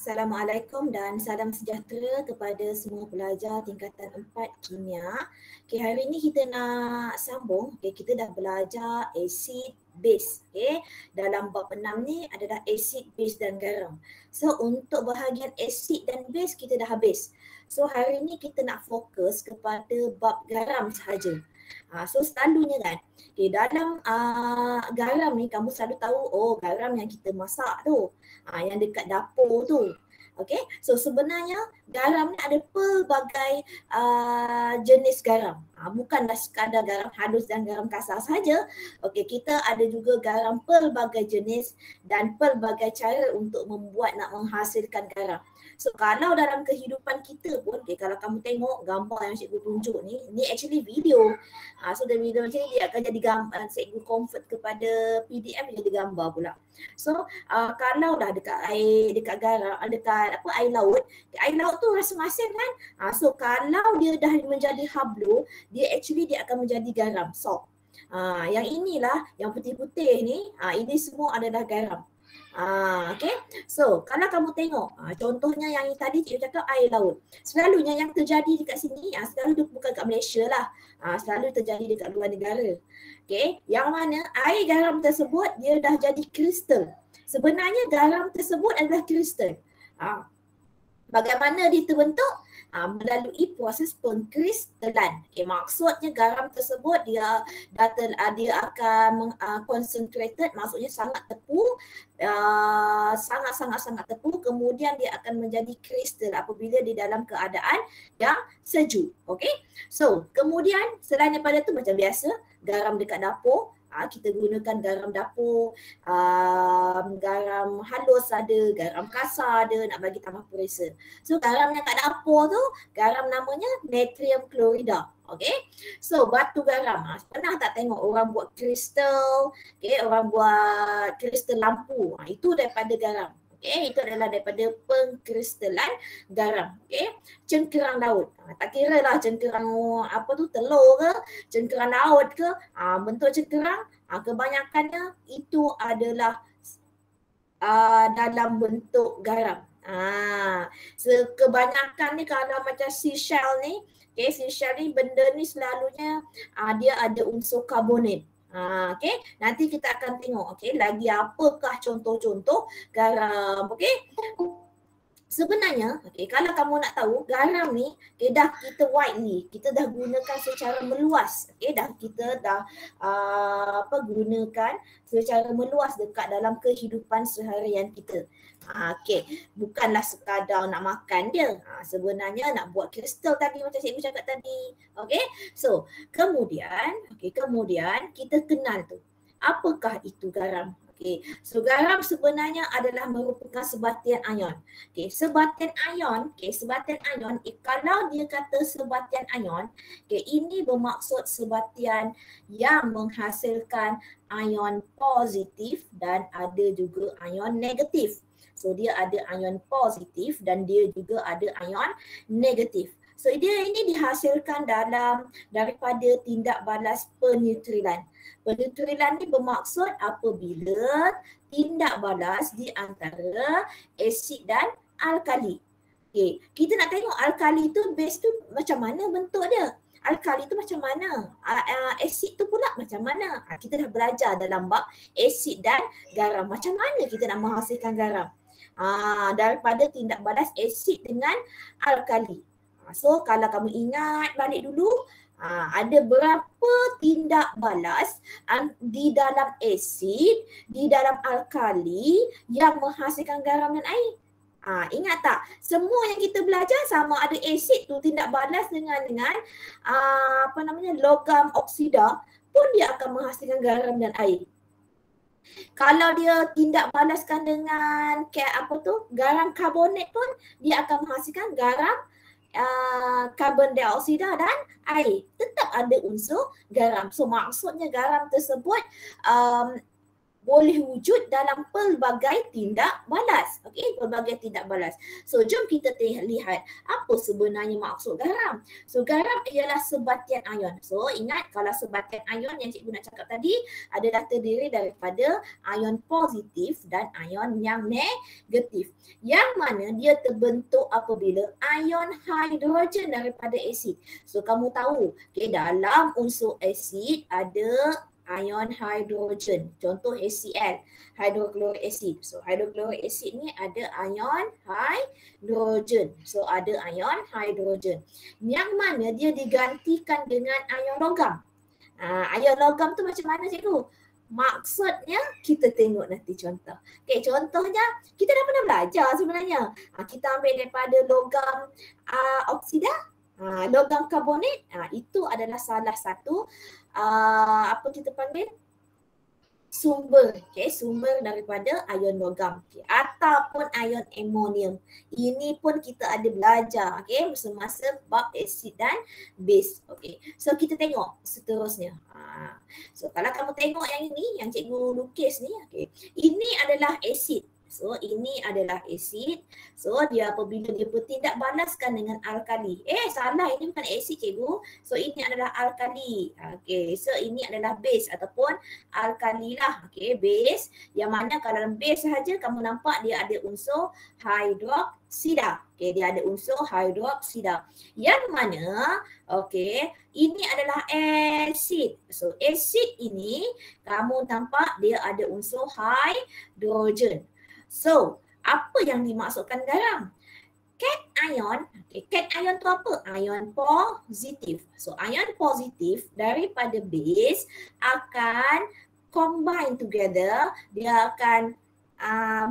Assalamualaikum dan salam sejahtera kepada semua pelajar tingkatan 4 kimia. Okay, hari ini kita nak sambung. Okay, kita dah belajar asid, base. Okay, dalam bab 6 ni adalah asid, base dan garam. So untuk bahagian asid dan base kita dah habis. So hari ini kita nak fokus kepada bab garam sahaja. So selalunya kan, okay, dalam garam ni kamu selalu tahu, oh garam yang kita masak tu, yang dekat dapur tu. Okay, so sebenarnya garam ni ada pelbagai jenis garam. Bukanlah sekadar garam halus dan garam kasar saja. Okay, kita ada juga garam pelbagai jenis dan pelbagai cara untuk membuat nak menghasilkan garam. So kalau dalam kehidupan kita pun, okay, kalau kamu tengok gambar yang cikgu tunjuk ni actually video. So the video macam ni dia akan jadi gambar, cikgu convert kepada PDF jadi gambar pula. So kalau dah dekat air, dekat garam, dekat air laut tu rasa masin kan. So kalau dia dah menjadi hablu, dia akan menjadi garam, salt. Yang inilah yang putih-putih ni, ini semua adalah garam. Okay, so kalau kamu tengok contohnya yang tadi cikgu cakap air laut, selalunya yang terjadi dekat sini selalu bukan kat Malaysia lah, selalu terjadi dekat luar negara. Okay, yang mana air garam tersebut dia dah jadi kristal. Sebenarnya garam tersebut adalah kristal. Bagaimana dia terbentuk? Melalui proses pengkristalan. Okay, maksudnya garam tersebut dia akan concentrated, maksudnya sangat tepung, sangat tepung, kemudian dia akan menjadi kristal apabila di dalam keadaan yang sejuk. Okay, so kemudian selain daripada tu macam biasa garam dekat dapur, kita gunakan garam dapur, garam halus ada, garam kasar ada, nak bagi tambah perisa. So garam yang kat dapur tu, garam namanya natrium klorida. Okay, so batu garam. Pernah tak tengok orang buat kristal, okay, orang buat kristal lampu, itu daripada garam. Okay, itu adalah daripada pengkristalan garam. Okay, cengkerang laut. Tak kira lah cengkerang telur ke, cengkerang laut ke, bentuk cengkerang, kebanyakannya itu adalah dalam bentuk garam. Kebanyakan ni kalau macam seashell ni, okay, seashell ni benda ni selalunya dia ada unsur karbonat. Okay, nanti kita akan tengok, okay, lagi apakah contoh-contoh garam. Okay, sebenarnya, okay, kalau kamu nak tahu garam ni, okay, dah kita widely, kita dah gunakan secara meluas. Okay, kita dah gunakan secara meluas dekat dalam kehidupan seharian kita. Okay, bukanlah sekadar nak makan dia. Sebenarnya nak buat kristal tadi macam cikgu cakap tadi. Okay, so kemudian kita kenal tu. Apakah itu garam? Okay, so garam sebenarnya adalah merupakan sebatian ion. Okay, sebatian ion, kalau dia kata sebatian ion, okay, ini bermaksud sebatian yang menghasilkan ion positif dan ada juga ion negatif. So dia ada ion positif dan dia juga ada ion negatif. So dia ini dihasilkan daripada tindak balas peneutrilan. Peneutrilan ni bermaksud apabila tindak balas di antara asid dan alkali. Okay, kita nak tengok alkali tu, base tu macam mana bentuk dia. Alkali tu macam mana, asid tu pula macam mana. Kita dah belajar dalam bab asid dan garam. Macam mana kita nak menghasilkan garam? Daripada tindak balas asid dengan alkali. So kalau kamu ingat balik dulu, ada berapa tindak balas di dalam asid, di dalam alkali yang menghasilkan garam dan air? Ingat tak? Semua yang kita belajar sama ada asid tu tindak balas dengan logam oksida pun dia akan menghasilkan garam dan air. Kalau dia tindak balaskan dengan garam karbonat pun dia akan menghasilkan garam, karbon dioksida dan air. Tetap ada unsur garam. So maksudnya garam tersebut boleh wujud dalam pelbagai tindak balas. Okey, pelbagai tindak balas. So jom kita lihat apa sebenarnya maksud garam. So garam ialah sebatian ion. So ingat kalau sebatian ion yang cikgu nak cakap tadi adalah terdiri daripada ion positif dan ion yang negatif. Yang mana dia terbentuk apabila ion hidrogen daripada asid. So kamu tahu, okay, dalam unsur asid ada ion hidrogen. Contoh HCl, hydrochloric acid. So hydrochloric acid ni ada ion hidrogen. So ada ion hidrogen. Yang mana dia digantikan dengan ion logam. Ion logam tu macam mana cikgu? Maksudnya kita tengok nanti contoh. Okay, contohnya kita dah pernah belajar sebenarnya. Kita ambil daripada logam oksida, logam karbonat. Itu adalah salah satu apa kita panggil sumber, okay, sumber daripada ion logam, okay, ataupun ion amonium. Ini pun kita ada belajar, okay, semasa bab asid dan base. Okay, so kita tengok seterusnya. So kalau kamu tengok yang ini, yang cikgu lukis ni, okay, ini adalah asid. So ini adalah asid. So dia apabila dia bertindak balaskan dengan alkali. Salah, ini bukan asid cikgu. So ini adalah alkali. Okay, so ini adalah base ataupun alkali lah. Okay, base. Yang mana kalau dalam base sahaja kamu nampak dia ada unsur hidroksida. Okay, dia ada unsur hidroksida. Yang mana, okay, ini adalah asid. So asid ini kamu nampak dia ada unsur hidrogen. So, apa yang dimaksudkan garam? Cation, okay, cation tu apa? Ion positif. So, ion positif daripada base akan combine together, dia akan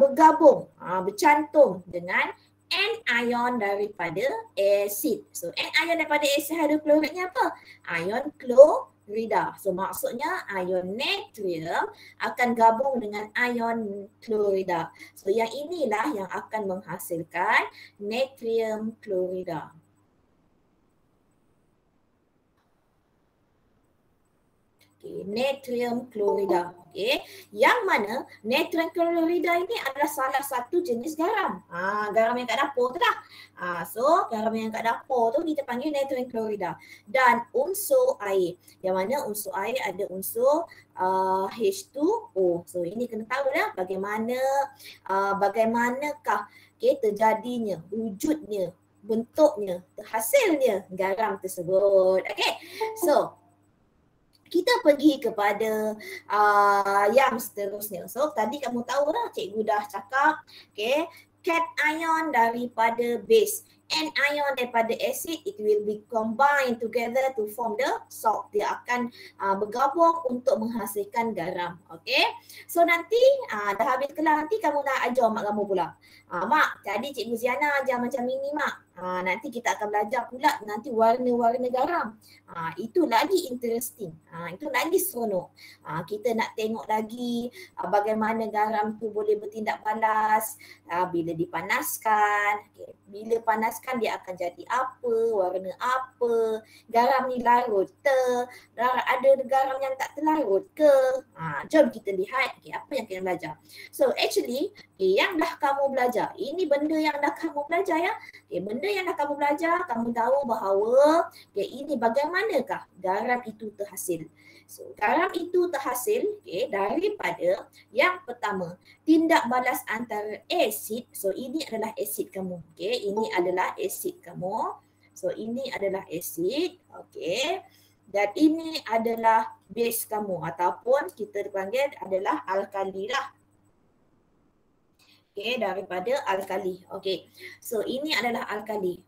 bergabung, bercantum dengan anion daripada asid. So, anion daripada asid hidroklorik ni apa? Ion klorida. So maksudnya ion natrium akan gabung dengan ion klorida. So yang inilah yang akan menghasilkan natrium klorida. Okay, natrium klorida. Okay. Yang mana natrium klorida ini adalah salah satu jenis garam. Garam yang kat dapur tu lah. So garam yang kat dapur tu kita panggil natrium klorida. Dan unsur air. Yang mana unsur air ada unsur H2O. So ini kena tahu lah bagaimanakah, okay, terjadinya, wujudnya, bentuknya, hasilnya garam tersebut. Okay. So kita pergi kepada yang seterusnya. So tadi kamu tahu lah, cikgu dah cakap, okay, cation daripada base, anion daripada acid, it will be combined together to form the salt. Dia akan bergabung untuk menghasilkan garam. Okay, so nanti dah habis kelas nanti kamu nak ajar mak kamu pula. Mak, tadi cikgu Ziana ajar macam ini mak. Nanti kita akan belajar pula nanti warna-warna garam. Itu lagi interesting. Itu lagi seronok. Kita nak tengok lagi bagaimana garam tu boleh bertindak balas bila dipanaskan. Okay. Bila panaskan dia akan jadi apa, warna apa. Garam ni larut ada garam yang tak terlarut ke? Jom kita lihat, okay, apa yang kita belajar. So actually, okay, yang dah kamu belajar, ini benda yang dah kamu belajar ya. Okay, benda yang dah kamu belajar, kamu tahu bahawa, okay, ini bagaimanakah garam itu terhasil. So garam itu terhasil, okay, daripada yang pertama, tindak balas antara asid. So ini adalah asid kamu. Okay, ini adalah asid kamu. So ini adalah asid. Okay. Dan ini adalah base kamu ataupun kita panggil adalah alkali lah. Okay, daripada alkali. Okay, so ini adalah alkali.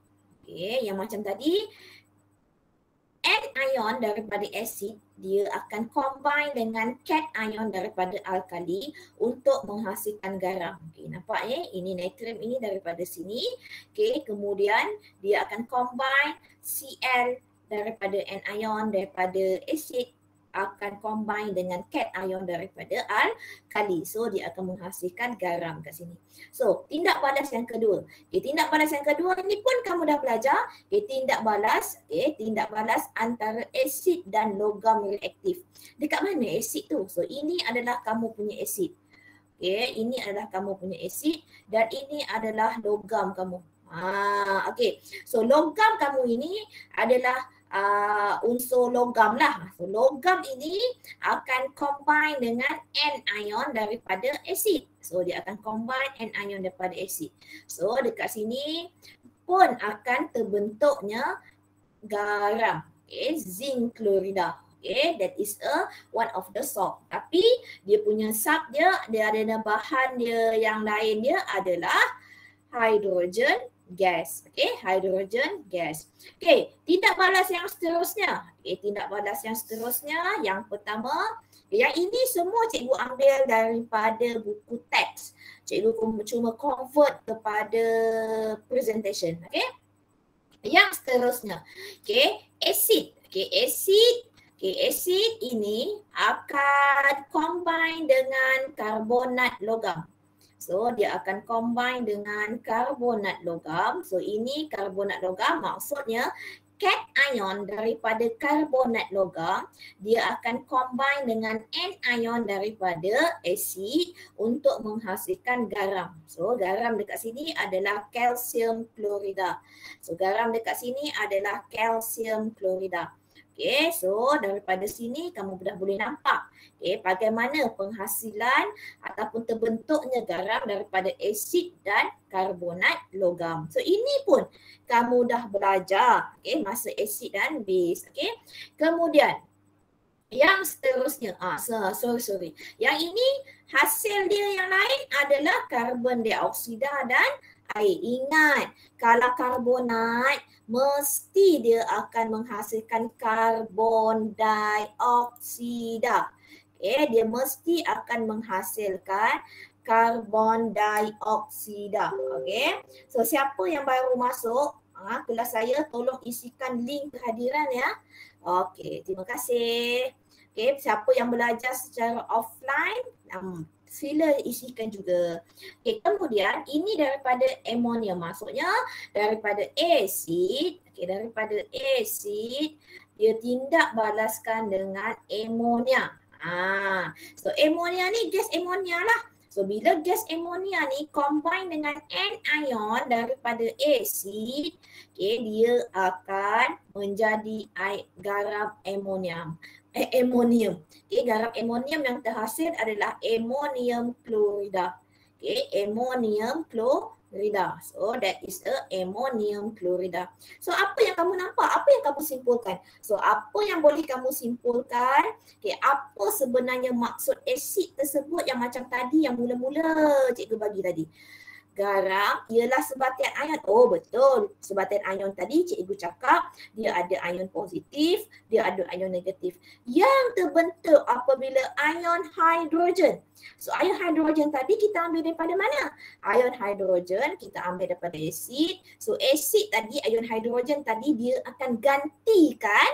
Okay, yang macam tadi, anion daripada asid, dia akan combine dengan cation daripada alkali untuk menghasilkan garam. Okay, nampak ya? Ini natrium ini daripada sini. Okay, kemudian dia akan combine Cl daripada anion daripada asid akan combine dengan cation daripada alkali. So dia akan menghasilkan garam kat sini. So tindak balas yang kedua. Tindak balas yang kedua ni pun kamu dah belajar. Tindak balas antara asid dan logam reaktif. Dekat mana asid tu? So ini adalah kamu punya asid. Ini adalah kamu punya asid dan ini adalah logam kamu. So logam kamu ini adalah unsur logam lah. So logam ini akan combine dengan anion daripada asid. So dia akan combine anion daripada asid. So dekat sini pun akan terbentuknya garam. Zinc klorida. That is one of the salt. Tapi dia punya salt dia ada bahan dia yang lain dia adalah hydrogen gas. Hydrogen gas. Tindak balas yang seterusnya. Tindak balas yang seterusnya yang pertama, yang ini semua cikgu ambil daripada buku teks. Cikgu cuma convert kepada presentation. Yang seterusnya, asid. Asid ini akan combine dengan karbonat logam. So dia akan combine dengan karbonat logam. So ini karbonat logam maksudnya cation daripada karbonat logam dia akan combine dengan anion daripada asid untuk menghasilkan garam. So garam dekat sini adalah kalsium klorida. So garam dekat sini adalah kalsium klorida. So daripada sini kamu dah boleh nampak bagaimana penghasilan ataupun terbentuknya garam daripada asid dan karbonat logam. So ini pun kamu dah belajar masa asid dan base. Kemudian yang seterusnya, yang ini hasil dia yang lain adalah karbon dioksida dan air. Ingat, kalau karbonat mesti dia akan menghasilkan karbon dioksida. Dia mesti akan menghasilkan karbon dioksida. So siapa yang baru masuk kelas saya, tolong isikan link kehadiran ya. Terima kasih. Siapa yang belajar secara offline, sila isikan juga. Kemudian ini daripada amonium, maksudnya daripada asid, dia tindak balaskan dengan amonia. So amonia ni gas amonia lah. So bila gas amonia ni combine dengan anion daripada asid, dia akan menjadi garam amonium. Garam amonium yang terhasil adalah amonium klorida. Amonium klorida. So that is a amonium klorida. So apa yang kamu nampak? Apa yang kamu simpulkan? So apa yang boleh kamu simpulkan? Apa sebenarnya maksud asid tersebut yang macam tadi yang mula-mula cikgu bagi tadi? Garam ialah sebatian ion. Oh betul, sebatian ion tadi cikgu cakap dia ada ion positif, dia ada ion negatif. Yang terbentuk apabila ion hidrogen. So ion hidrogen tadi kita ambil daripada mana? Ion hidrogen kita ambil daripada asid. So asid tadi, ion hidrogen tadi dia akan gantikan,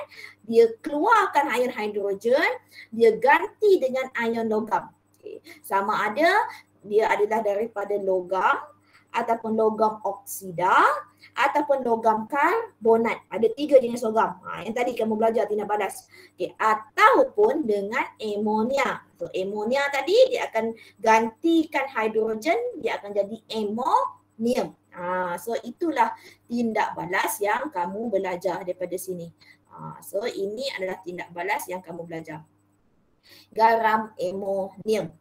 dia keluarkan ion hidrogen, dia ganti dengan ion logam. Sama ada dia adalah daripada logam ataupun logam oksida ataupun logam karbonat. Ada 3 jenis logam. Yang tadi kamu belajar tindak balas. Ataupun dengan amonia. So amonia tadi dia akan gantikan hidrogen, dia akan jadi amonium. So itulah tindak balas yang kamu belajar daripada sini. So ini adalah tindak balas yang kamu belajar. Garam amonium.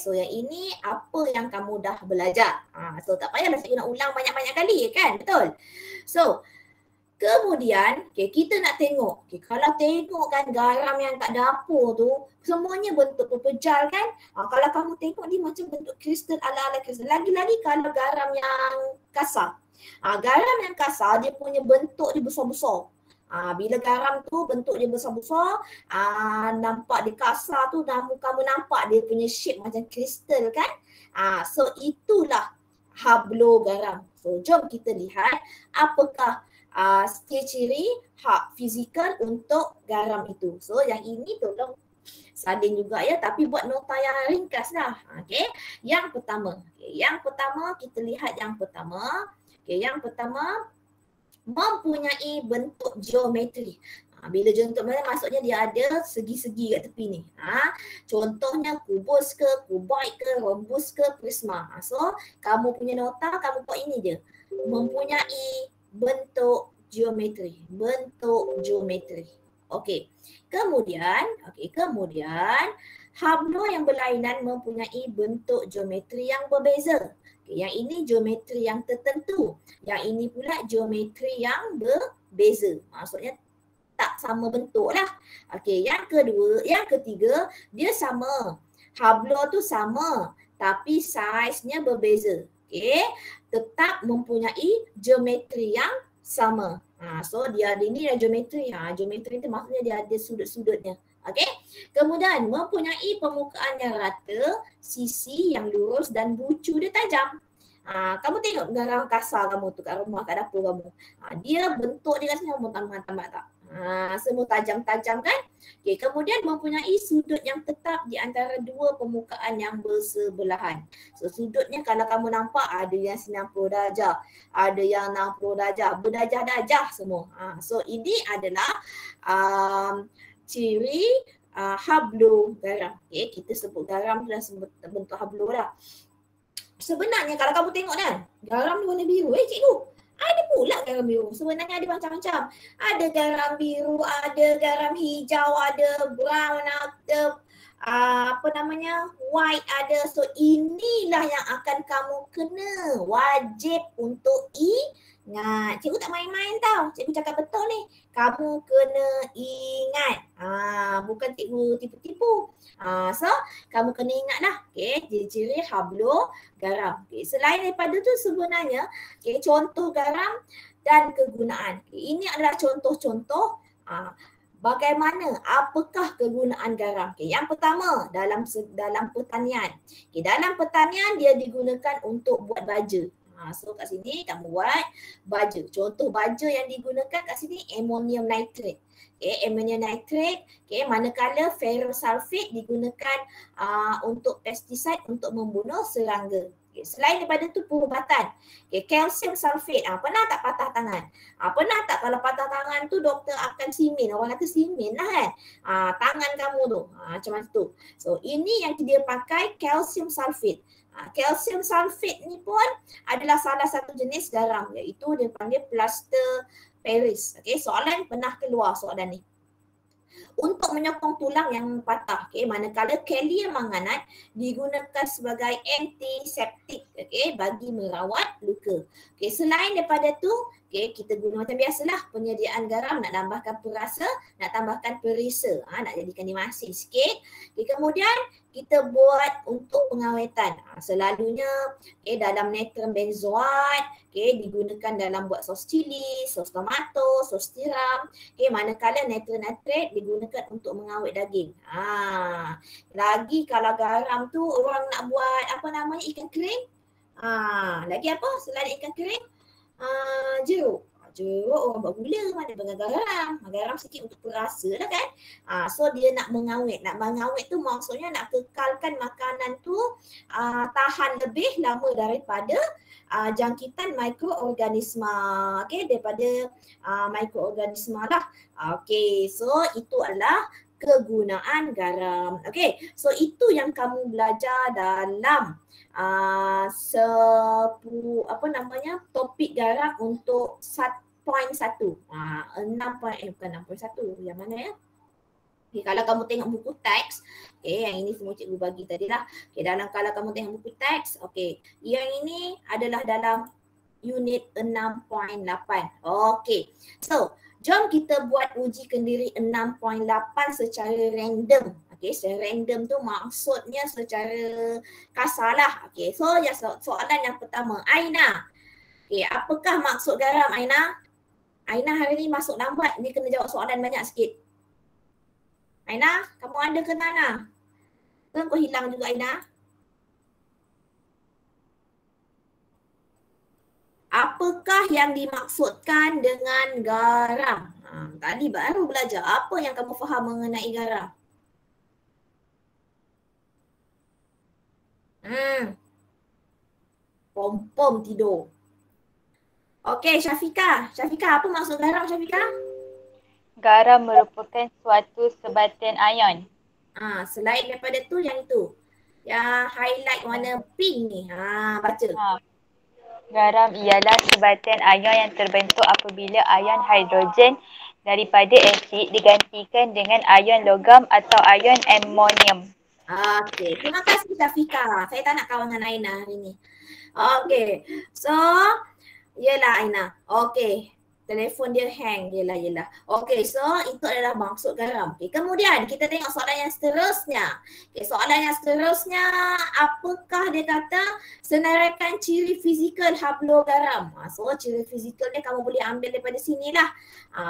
So yang ini apa yang kamu dah belajar. So tak payahlah saya nak ulang banyak-banyak kali kan, betul? So kemudian kita nak tengok, kalau tengok kan garam yang kat dapur tu semuanya bentuk pepejal kan. Kalau kamu tengok dia macam bentuk kristal ala-ala kristal. Lagi-lagi kalau garam yang kasar. Garam yang kasar dia punya bentuk dia besar-besar. Bila garam tu bentuk dia besar-besar, nampak dia kasar tu, kamu nampak dia punya shape macam kristal kan. So itulah hablo garam. So jom kita lihat apakah ciri-ciri hak fizikal untuk garam itu. So yang ini tolong salin juga ya, tapi buat nota yang ringkas lah. Okey. Yang pertama. Yang pertama kita lihat yang pertama. Yang pertama mempunyai bentuk geometri. Bila bentuk mana maksudnya dia ada segi-segi kat tepi ni. Contohnya kubus ke, kuboid ke, rhombus ke, prisma. So kamu punya nota kamu buat ini je. Mempunyai bentuk geometri. Bentuk geometri. Okey. Kemudian hablo yang berlainan mempunyai bentuk geometri yang berbeza. Yang ini geometri yang tertentu. Yang ini pula geometri yang berbeza. Maksudnya tak sama bentuk lah. Okey, yang ketiga dia sama. Hablo tu sama tapi saiznya berbeza. Okey, tetap mempunyai geometri yang sama. So dia ini adalah geometri. Geometri itu maksudnya dia ada sudut-sudutnya. Okey. Kemudian mempunyai permukaan yang rata, sisi yang lurus dan bucu dia tajam. Kamu tengok garam kasar kamu tu kat rumah, kat dapur kamu. Dia bentuk dia rasanya kamu tambah tak? Semua tajam-tajam kan? Okay, kemudian mempunyai sudut yang tetap di antara dua permukaan yang bersebelahan. So sudutnya kalau kamu nampak ada yang 90 darjah, ada yang 60 darjah, berdarjah-darjah semua. So ini adalah ciri hablo garam. Okay, kita sebut garam dah bentuk hablo dah. Sebenarnya kalau kamu tengok kan, garam ni warna biru. Cikgu, ada pula garam biru. Sebenarnya ada macam-macam. Ada garam biru, ada garam hijau, ada brown, ada white ada. So inilah yang akan kamu kena wajib untuk ingat. Cikgu tak main-main tau. Cikgu cakap betul ni. Kamu kena ingat. Bukan cikgu tipu-tipu. So kamu kena ingat lah. Okay, ciri-ciri hablo garam. Okay, selain daripada tu sebenarnya contoh garam dan kegunaan. Ini adalah contoh-contoh bagaimana, apakah kegunaan garam. Yang pertama dalam pertanian. Dalam pertanian dia digunakan untuk buat baja. So kat sini kamu buat baja. Contoh baja yang digunakan kat sini ammonium nitrate. Ammonium nitrate, manakala ferrosulfate digunakan untuk pestiside untuk membunuh serangga. Selain daripada tu perubatan. Calcium sulfate. Pernah tak patah tangan? Pernah tak kalau patah tangan tu doktor akan simin. Orang kata simin lah kan. Tangan kamu tu. Macam tu. So ini yang dia pakai calcium sulfate. Calcium sulfate ni pun adalah salah satu jenis garam, iaitu dia panggil plaster Paris. Soalan pernah keluar soalan ni. Untuk menyokong tulang yang patah, manakala kalium manganat digunakan sebagai antiseptik, bagi merawat luka. Selain daripada tu, kita guna macam biasalah penyediaan garam, nak tambahkan perasa, nak tambahkan perisa, nak jadikan dia masin sikit. Kemudian kita buat untuk pengawetan. Selalunya dalam natron benzoat, digunakan dalam buat sos cili, sos tomato, sos tiram. Manakala natron nitrate digunakan untuk mengawet daging. Lagi kalau garam tu orang nak buat ikan kering. Lagi apa selain ikan kering? Jeruk. Jeruk orang buat gula, mana dengan garam. Garam sikit untuk perasa lah kan. So dia nak mengawet. Nak mengawet tu maksudnya nak kekalkan makanan tu tahan lebih lama daripada jangkitan mikroorganisma. Daripada mikroorganisma lah. So itu adalah kegunaan garam. So itu yang kamu belajar dalam topik garam untuk 1.1. 6.1 yang mana ya? Kalau kamu tengok buku teks, yang ini semua cikgu bagi tadi lah. Kalau kamu tengok buku teks, yang ini adalah dalam unit 6.8. So jom kita buat uji kendiri 6.8 secara random. Secara random tu maksudnya secara kasar lah. So soalan yang pertama, Aina. Apakah maksud garam, Aina? Aina hari ni masuk lambat, ni kena jawab soalan banyak sikit. Aina, kamu ada ke Nana? Kan kau hilang juga, Aina? Apa apakah yang dimaksudkan dengan garam? Tadi baru belajar. Apa yang kamu faham mengenai garam? Pom-pom tidur. Okey, Syafiqah. Syafiqah, apa maksud garam, Syafiqah? Garam merupakan suatu sebatian ion. Selain daripada tu, yang itu. Yang highlight warna pink ni. Baca. Garam ialah sebatian ion yang terbentuk apabila ion hidrogen daripada asid digantikan dengan ion logam atau ion amonium. Okey, terima kasih Syafiqah. Saya tak nak kawan dengan Aina hari ni. Okey, so yelah Aina. Okey, telefon dia hang. Yelah. Okey, so itu adalah maksud garam. Okay, kemudian kita tengok soalan yang seterusnya. Okay, soalan yang seterusnya, apakah dia kata senaraikan ciri fizikal haplogaram. So ciri fizikal ni kamu boleh ambil daripada sinilah.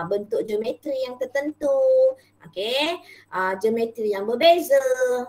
Bentuk geometri yang tertentu. Okey, geometri yang berbeza,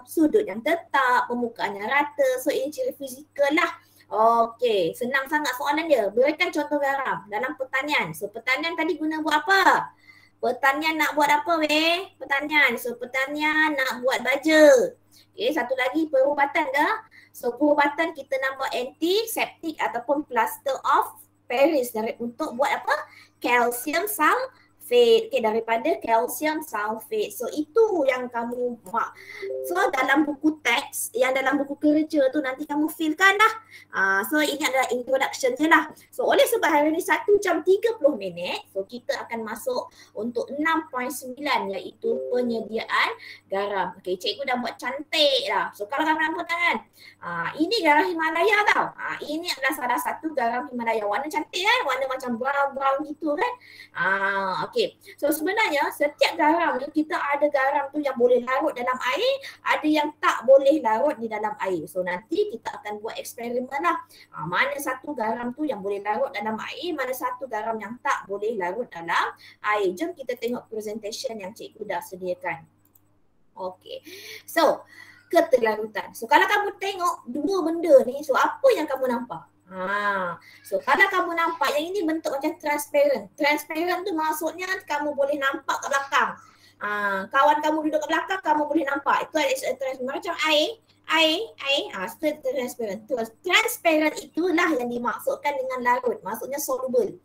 sudut yang tetap, permukaan yang rata. So ini ciri fizikal lah. Okey, senang sangat soalan dia. Berikan contoh garam dalam pertanian. So pertanian tadi guna buat apa? Pertanian nak buat apa weh? Pertanian. So pertanian nak buat baja. Okey, satu lagi perubatan ke? So perubatan kita nak buat antiseptik ataupun plaster of Paris untuk buat apa? Calcium sulfate. Okay, daripada calcium sulfate. So itu yang kamu buat. So dalam buku teks, yang dalam buku kerja tu nanti kamu fillkan dah. So ini adalah introduction je lah. So oleh sebab hari ni 1 jam 30 minit, so kita akan masuk untuk 6.9 iaitu penyediaan garam. Okay, cikgu dah buat cantik dah. So kalau kamu nampak kan, ini garam Himalaya tau. Ini adalah salah satu garam Himalaya. Warna cantik kan? Warna macam brown-brown gitu kan? Okay. So sebenarnya setiap garam ni kita ada garam tu yang boleh larut dalam air, ada yang tak boleh larut di dalam air. So nanti kita akan buat eksperimen lah. Mana satu garam tu yang boleh larut dalam air, mana satu garam yang tak boleh larut dalam air. Jom kita tengok presentation yang cikgu dah sediakan. Okay. So keterlarutan. So kalau kamu tengok dua benda ni, so apa yang kamu nampak? So kalau kamu nampak yang ini bentuk macam transparent. Transparent tu maksudnya kamu boleh nampak kat belakang. Kawan kamu duduk kat belakang, kamu boleh nampak. Itu transparent macam air. Transparent. Transparent itulah yang dimaksudkan dengan larut. Maksudnya soluble.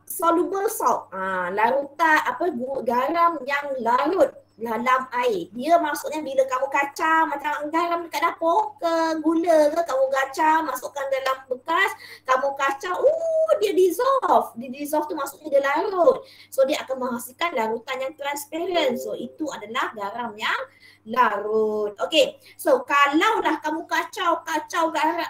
Soluble salt. Larutan garam yang larut dalam air. Dia maksudnya bila kamu kacau macam garam dekat dapur ke gula ke, kamu kacau masukkan dalam bekas, kamu kacau, dia dissolve. Dia dissolve tu maksudnya dia larut. So dia akan menghasilkan larutan yang transparent. So itu adalah garam yang larut. Okay. So kalaulah kamu kacau garam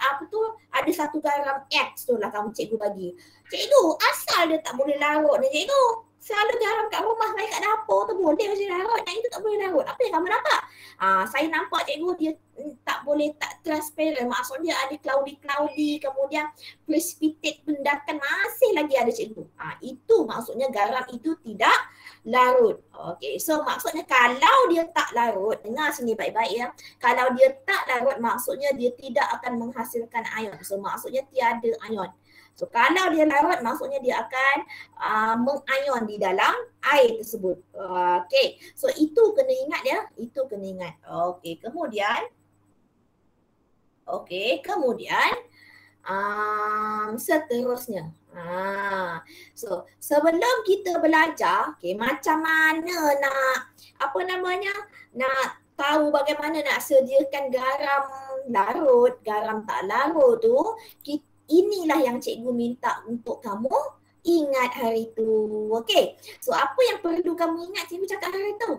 ada satu garam X tu lah cikgu bagi. Cikgu, asal dia tak boleh larut ni cikgu? Selalu garam kat rumah saya kat dapur tu boleh macam larut, yang itu tak boleh larut. Apa yang kamu nampak? Saya nampak cikgu dia tak boleh, tak transparent. Maksudnya ada cloudy, kemudian precipitate pendakan masih lagi ada cikgu. Itu maksudnya garam itu tidak larut. Okay, so maksudnya kalau dia tak larut, dengar sini baik-baik ya. Kalau dia tak larut maksudnya dia tidak akan menghasilkan ion. So maksudnya tiada ion. So kalau dia larut maksudnya dia akan mengion di dalam air tersebut. Okay, so itu kena ingat ya. Itu kena ingat. Okay, kemudian seterusnya. So sebelum kita belajar, okay, macam mana nak nak tahu bagaimana nak sediakan garam larut, garam tak larut tu, inilah yang cikgu minta untuk kamu ingat hari tu. Okay. So apa yang perlu kamu ingat cikgu cakap hari tu?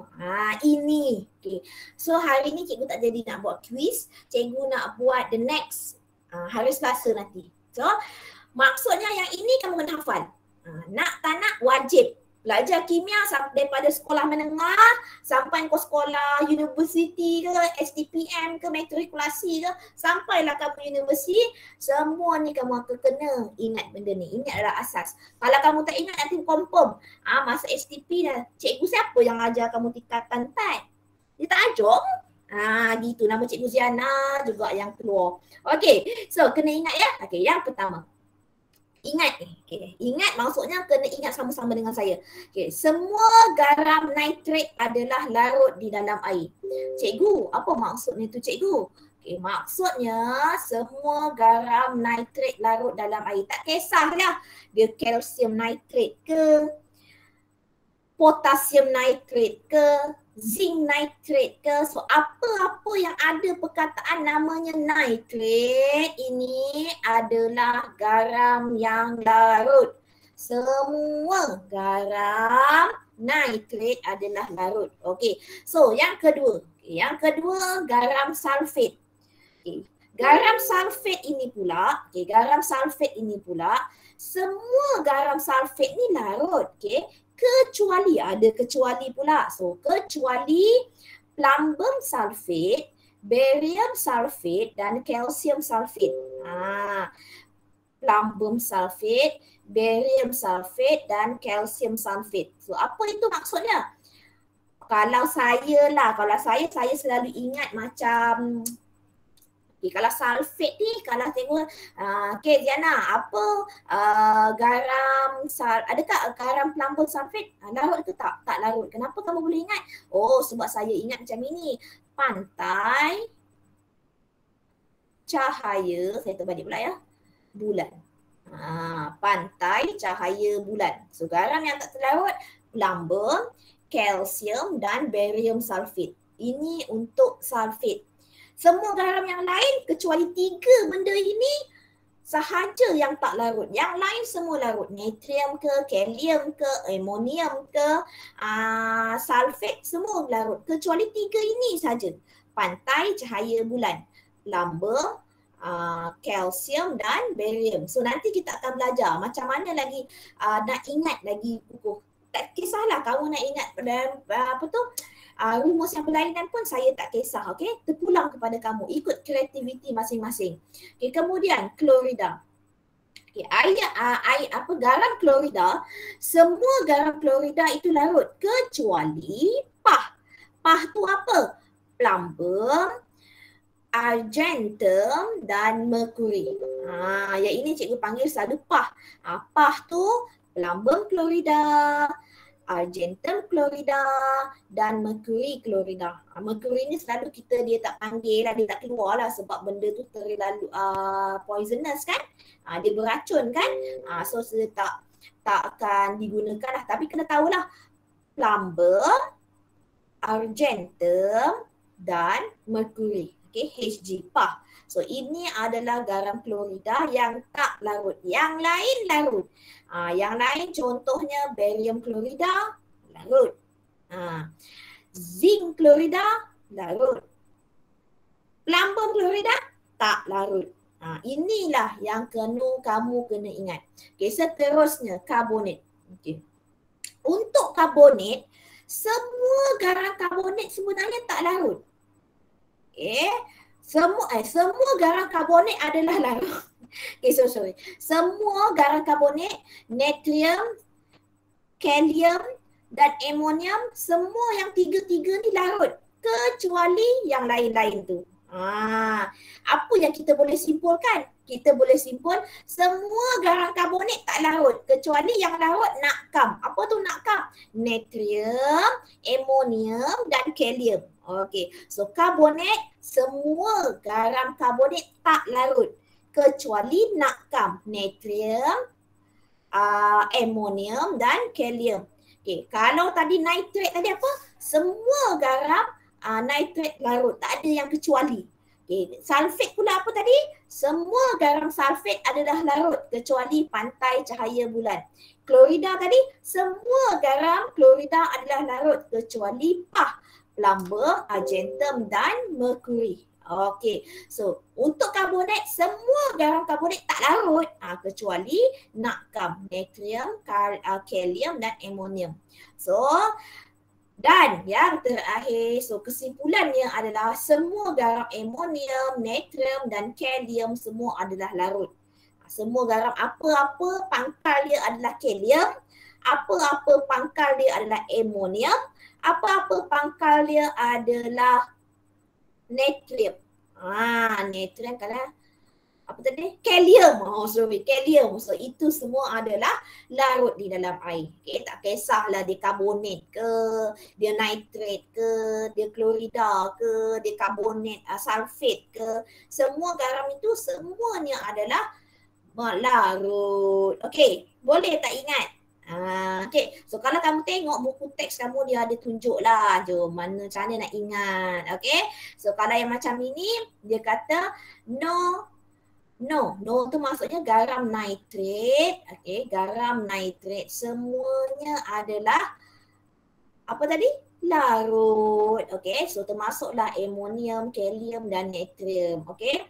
Ini. Okay. So hari ni cikgu tak jadi nak buat quiz. Cikgu nak buat the next hari Selasa nanti. So maksudnya yang ini kamu kena hafal. Nak tak nak wajib. Belajar kimia daripada sekolah menengah sampai ke sekolah universiti ke, STPM ke, matrikulasi ke, sampailah kamu universiti, semua ni kamu akan kena ingat benda ni. Ini adalah asas. Kalau kamu tak ingat nanti confirm. Masa STP dah, cikgu siapa yang ajar kamu tingkatan 4? Dia tak ajar. Gitu nama Cikgu Ziana juga yang keluar. Okey, so kena ingat ya. Okey, yang pertama. Ingat ni. Okay. Ingat maksudnya kena ingat sama-sama dengan saya. Okay. Semua garam nitrat adalah larut di dalam air. Cikgu, apa maksudnya tu cikgu? Okay. Maksudnya semua garam nitrat larut dalam air. Tak kisahlah dia kalsium nitrat ke, potasium nitrat ke, zinc nitrat ke. So apa-apa yang ada perkataan namanya nitrat ini adalah garam yang larut. Semua garam nitrat adalah larut. Okey. So yang kedua. Yang kedua garam sulfat. Okay. Garam sulfat ini pula, garam sulfat ini pula semua garam sulfat ni larut. Okay. Kecuali ada kecuali pula. So kecuali plumbum sulfate, barium sulfate dan kalsium sulfate. Plumbum sulfate, barium sulfate dan kalsium sulfate. So apa itu maksudnya? Kalau saya selalu ingat macam kalau sulfate ni, kalau tengok, Ziana, apa garam, adakah garam plumbum sulfate larut ke tak? Tak larut. Kenapa kamu boleh ingat? Oh, sebab saya ingat macam ini. Pantai cahaya, saya terbalik pula ya, bulan. Pantai cahaya bulan. So, garam yang tak terlarut, plumbum, kalsium dan barium sulfate. Ini untuk sulfate. Semua garam yang lain kecuali 3 benda ini sahaja yang tak larut. Yang lain semua larut. Natrium ke, kalium ke, amonium ke, sulfat semua larut. Kecuali 3 ini saja. Pantai cahaya bulan, plumbum, kalsium dan barium. So nanti kita akan belajar macam mana lagi nak ingat lagi buku. Tak kisahlah kamu nak ingat rumus yang berlainan pun saya tak kisah, okey? Terpulang kepada kamu, ikut kreativiti masing-masing. Okay, kemudian klorida. Okay, garam klorida, semua garam klorida itu larut kecuali pah. Pah tu apa? Plumbum, argentum dan merkuri. Yang ini cikgu panggil selalu pah. Pah tu plumbum klorida, argentum klorida dan merkuri klorida. Merkuri ni selalu dia tak panggil lah, dia tak keluar lah sebab benda tu terlalu poisonous kan. Dia beracun kan. So tak akan digunakan lah. Tapi kena tahulah plumbum, argentum dan merkuri. Okay, Hg, pah. So ini adalah garam klorida yang tak larut. Yang lain larut. Yang lain contohnya barium klorida larut. Zinc klorida larut. Plumbum klorida tak larut. Inilah yang kamu kena ingat. Okay, seterusnya karbonat. Okay. Untuk karbonat, semua garam karbonat sebenarnya tak larut. Okay. Semua garam karbonat adalah larut. Okay, sorry. Semua garam karbonat, natrium, kalium dan amonium, semua yang 3 ni larut. Kecuali yang lain-lain tu. Apa yang kita boleh simpulkan? Kita boleh simpul semua garam karbonat tak larut. Kecuali yang larut nakam. Apa tu nakam? Natrium, amonium dan kalium. Okay, so karbonat, semua garam karbonat tak larut. Kecuali nakam, natrium, amonium dan kalium. Okay, kalau tadi nitrat tadi apa? Semua garam nitrat larut, tak ada yang kecuali. Okay, sulfat pula apa tadi? Semua garam sulfat adalah larut kecuali pantai cahaya bulan. Klorida tadi, semua garam klorida adalah larut kecuali pah, plumbum, argentum dan merkuri. Okey, so untuk karbonat, semua garam karbonat tak larut kecuali nakam, natrium, kalium dan amonium. So, dan yang terakhir, so kesimpulannya adalah semua garam amonium, natrium dan kalium semua adalah larut. Semua garam apa-apa pangkal dia adalah kalium, apa-apa pangkal dia adalah amonium, apa-apa pangkal dia adalah natrium. Natrium kalau apa tadi? Kalium. Kalium. So itu semua adalah larut di dalam air. Okay, tak kisahlah dia karbonat ke, dia nitrat ke, dia klorida ke, dia karbonat, sulfat ke. Semua garam itu semuanya adalah larut. Okay, boleh tak ingat? Okay, so kalau kamu tengok buku teks kamu dia ada tunjuk lah. Jom, macam mana nak ingat. Okay, so kalau yang macam ini dia kata no tu maksudnya garam nitrat. Okay, garam nitrat semuanya adalah apa tadi? Larut. Okay, so termasuklah amonium, kalium dan natrium. Okay.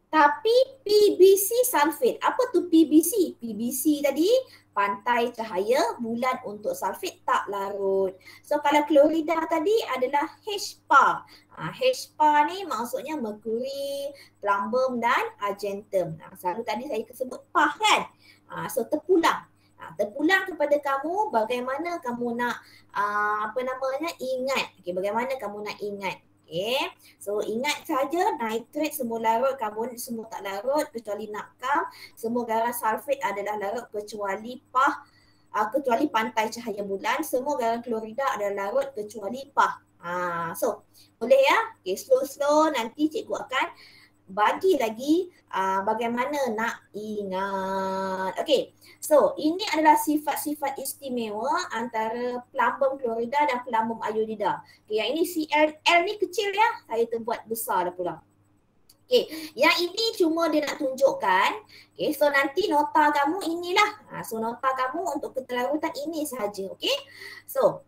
Tapi PBC sulfat. Apa tu PBC? PBC tadi pantai cahaya bulan untuk sulfat tak larut. So kalau klorida tadi adalah HPA. HPA ni maksudnya merkuri, plumbum dan argentum. Selalu tadi saya sebut PAH kan. So terpulang. Terpulang kepada kamu bagaimana kamu nak ingat. Okay, bagaimana kamu nak ingat. Okay, so ingat saja nitrat semua larut, karbonat semua tak larut kecuali nakam. Semua garam sulfat adalah larut kecuali PAH, kecuali pantai cahaya bulan. Semua garam klorida adalah larut kecuali PAH. So boleh ya? Okay, slow-slow nanti cikgu akan bagi lagi bagaimana nak ingat. Okay, so ini adalah sifat-sifat istimewa antara plumbum klorida dan plumbum iodida. Okay, yang ini Cl ni kecil ya, saya terbuat besar dah pula. Okay, yang ini cuma dia nak tunjukkan. Okay, so nanti nota kamu inilah. So nota kamu untuk ketelarutan ini sahaja. Okay, so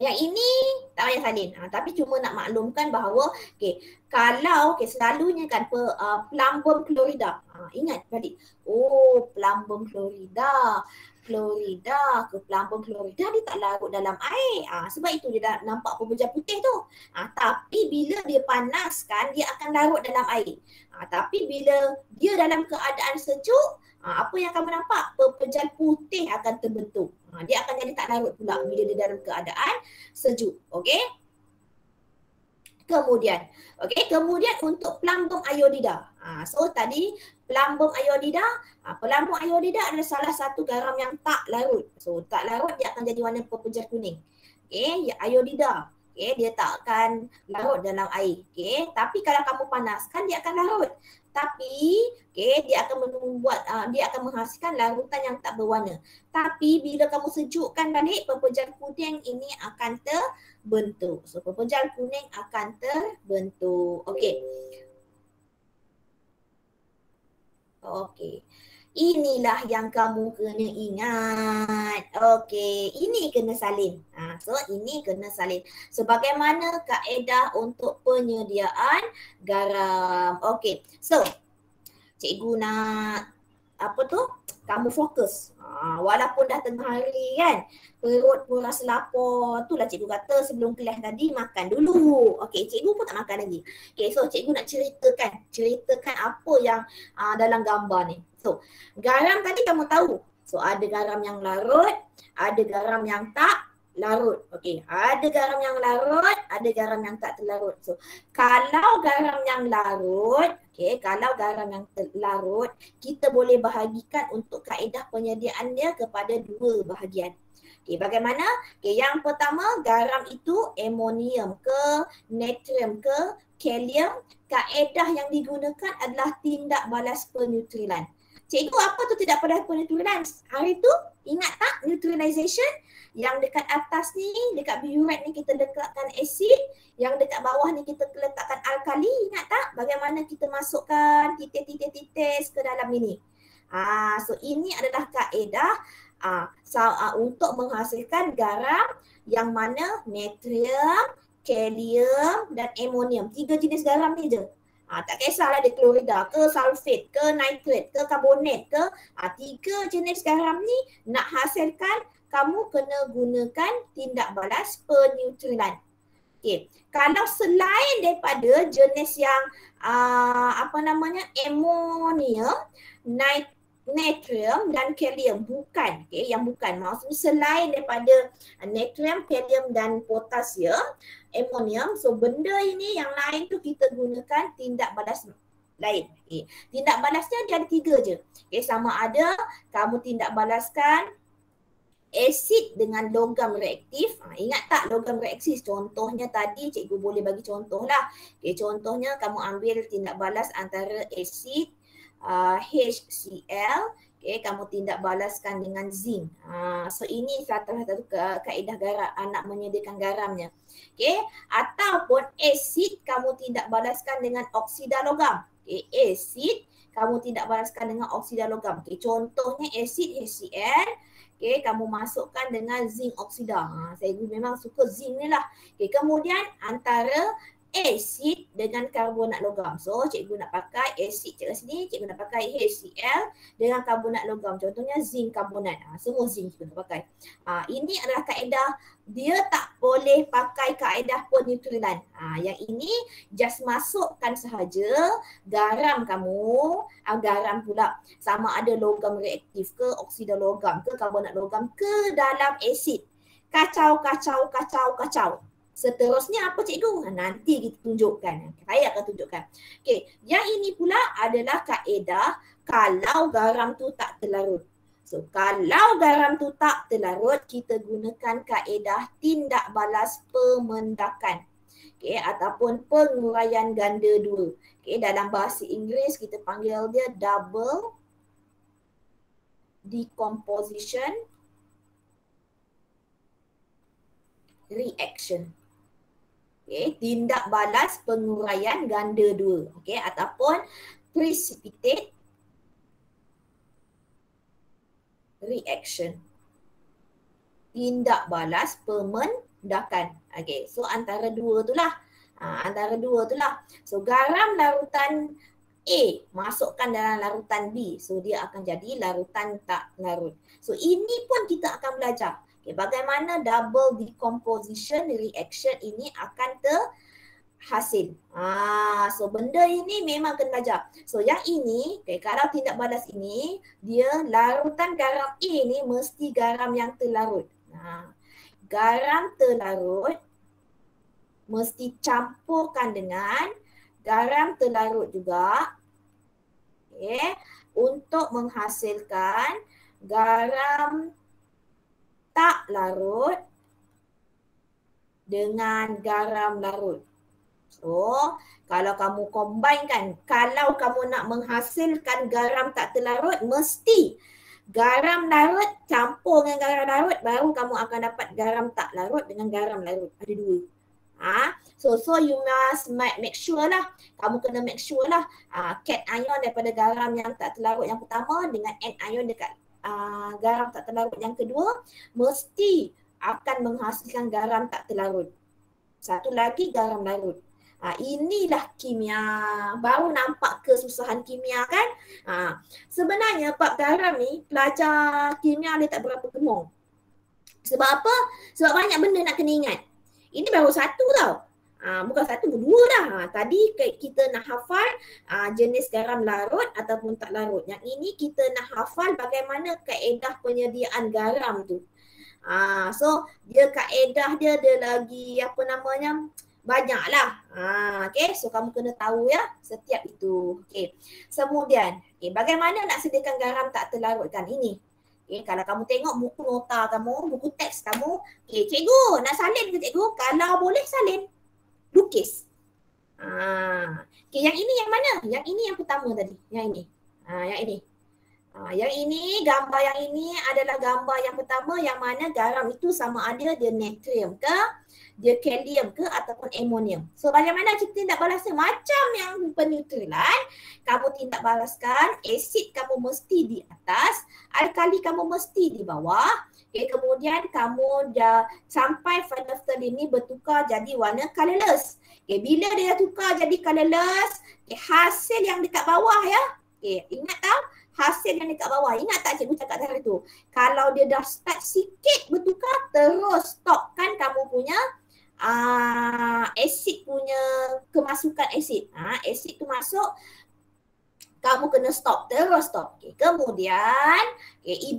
yang ini tak payah salin. Tapi cuma nak maklumkan bahawa kalau selalunya kan plumbum klorida. Ingat balik. Oh, plumbum klorida ke plumbum klorida dia tak larut dalam air. Sebab itu dia dah nampak pembejal putih tu. Tapi bila dia panaskan dia akan larut dalam air. Tapi bila dia dalam keadaan sejuk, apa yang kamu nampak? Pepejal putih akan terbentuk. Dia akan jadi tak larut pula bila dia dalam keadaan sejuk. Okey? Kemudian untuk plumbum iodida. So tadi plumbum iodida adalah salah satu garam yang tak larut. So tak larut dia akan jadi warna pepejal kuning. Okey, iodida. Okay, dia tak akan larut dalam air. Okay, tapi kalau kamu panaskan dia akan larut. Tapi dia akan menghasilkan larutan yang tak berwarna. Tapi bila kamu sejukkan balik, pepejal kuning ini akan terbentuk. So pepejal kuning akan terbentuk. Okey. Inilah yang kamu kena ingat. Okey, ini kena salin. So ini kena salin. So bagaimana kaedah untuk penyediaan garam? Okey. So cikgu nak kamu fokus. Walaupun dah tengah hari kan, perut pun rasa lapar. Itulah cikgu kata sebelum kelas tadi makan dulu. Okey, cikgu pun tak makan lagi. Okey, so cikgu nak ceritakan apa yang dalam gambar ni. So, garam tadi kamu tahu. So, ada garam yang larut, ada garam yang tak larut. Okey, ada garam yang larut, ada garam yang tak terlarut. So, kalau garam yang larut, kita boleh bahagikan untuk kaedah penyediaannya kepada dua bahagian. Okey, bagaimana? Okey, yang pertama garam itu amonium ke, natrium ke, kalium. Kaedah yang digunakan adalah tindak balas penutrilan. Cikgu, apa tu tindak balas penutrilan? Hari tu ingat tak neutralization? Yang dekat atas ni, dekat biuret ni kita letakkan asid, yang dekat bawah ni kita letakkan alkali. Ingat tak bagaimana kita masukkan titik-titik ke dalam ini? So ini adalah kaedah untuk menghasilkan garam yang mana natrium, kalium dan amonium. 3 jenis garam ni je. Tak kisahlah dia klorida ke, sulfat ke, nitrat ke, karbonat ke. 3 jenis garam ni nak hasilkan, kamu kena gunakan tindak balas penutrilan. Okey, kalau selain daripada jenis yang amonium, natrium dan kalium, bukan, yang bukan. Maksudnya selain daripada natrium, kalium dan potasium, amonium, so benda ini yang lain tu kita gunakan tindak balas lain. Tindak balasnya dia ada 3 je. Sama ada kamu tindak balaskan asid dengan logam reaktif. Ingat tak logam reaktif? Contohnya tadi cikgu boleh bagi contoh lah. Contohnya kamu ambil tindak balas antara asid HCl, kamu tindak balaskan dengan zinc. So ini salah satu kaedah garam, nak menyediakan garamnya. Ataupun asid kamu tindak balaskan dengan oksida logam. Asid kamu tidak balaskan dengan oksida logam. Contohnya asid HCl, kamu masukkan dengan zinc oksida. Saya memang suka zinc ni lah. Kemudian antara asid dengan karbonat logam. So cikgu nak pakai asid kat sini, cikgu nak pakai HCl dengan karbonat logam. Contohnya zinc karbonat. Semua zinc cikgu nak pakai. Ini adalah kaedah, dia tak boleh pakai kaedah peneutralan. Yang ini just masukkan sahaja garam kamu, garam pula sama ada logam reaktif ke, oksida logam ke, karbonat logam ke dalam asid. Kacau. Seterusnya apa cikgu? Nanti kita tunjukkan. Saya akan tunjukkan. Yang ini pula adalah kaedah kalau garam tu tak terlarut. So kalau garam tu tak terlarut, kita gunakan kaedah tindak balas pemendakan. Ataupun penguraian ganda 2. Dalam bahasa Inggeris kita panggil dia double decomposition reaction. Tindak balas penguraian ganda 2. Ataupun precipitate reaction. Tindak balas pemendakan. So antara dua tu lah. So garam larutan A masukkan dalam larutan B. So dia akan jadi larutan tak larut. So ini pun kita akan belajar. Bagaimana double decomposition reaction ini akan terhasil. So benda ini memang kena belajar. So yang ini, kalau tindak balas ini, dia larutan garam A ni mesti garam yang terlarut. Garam terlarut mesti campurkan dengan garam terlarut juga. Untuk menghasilkan garam tak larut dengan garam larut. So, kalau kamu combinekan, kalau kamu nak menghasilkan garam tak terlarut, mesti garam larut campur dengan garam larut, baru kamu akan dapat garam tak larut dengan garam larut. Ada 2. So you must make sure lah, kamu kena make sure lah cation daripada garam yang tak terlarut yang pertama dengan anion dekat garam tak terlarut yang kedua mesti akan menghasilkan garam tak terlarut. Satu lagi garam larut. Inilah kimia. Baru nampak kesusahan kimia kan? Sebenarnya bab garam ni pelajar kimia dia tak berapa gemuk. Sebab apa? Sebab banyak benda nak kena ingat. Ini baru satu tau. Bukan satu, 2 dah. Tadi kita nak hafal jenis garam larut ataupun tak larut. Yang ini kita nak hafal bagaimana kaedah penyediaan garam tu. So dia kaedah dia lagi apa namanya, banyak lah. So kamu kena tahu ya setiap itu. Kemudian bagaimana nak sediakan garam tak terlarut kan ini. Kalau kamu tengok buku nota kamu, buku teks kamu, cikgu nak salin ke cikgu? Kalau boleh salin. Lukis. Yang ini yang mana? Yang ini yang pertama tadi. Yang ini. Yang ini. Yang ini, gambar yang ini adalah gambar yang pertama yang mana garam itu sama ada dia natrium ke, dia kalium ke ataupun amonium. So bagaimana kita tindak balasnya? Macam yang peneutralan, kamu tindak balaskan, asid kamu mesti di atas, alkali kamu mesti di bawah. Kemudian kamu dah sampai phenolphthalein ini bertukar jadi warna colorless. Bila dia tukar jadi colorless, hasil yang dekat bawah ya. Ingat tak? Hasil yang dekat bawah. Ingat tak cikgu cakap tadi tu? Kalau dia dah start sikit bertukar, terus stopkan kamu punya asid punya kemasukan asid. Asid tu masuk, Kamu kena stop, terus stop. Okay. Kemudian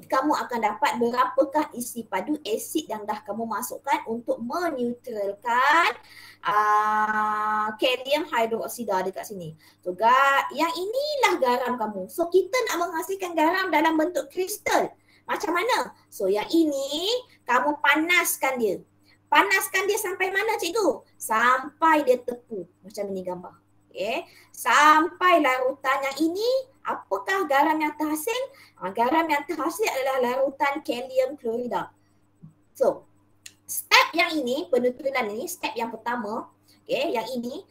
kamu akan dapat berapakah isi padu asid yang dah kamu masukkan untuk meneutralkan kalium hidroksida dekat sini. So yang inilah garam kamu. So kita nak menghasilkan garam dalam bentuk kristal. Macam mana? So yang ini kamu panaskan dia. Panaskan dia sampai mana cikgu? Sampai dia tepu. Macam ini gambar. Okay. Sampai larutan yang ini, apakah garam yang terhasil? Garam yang terhasil adalah larutan kalium klorida. So, step yang ini, penuturan ini, step yang pertama, okay, yang ini,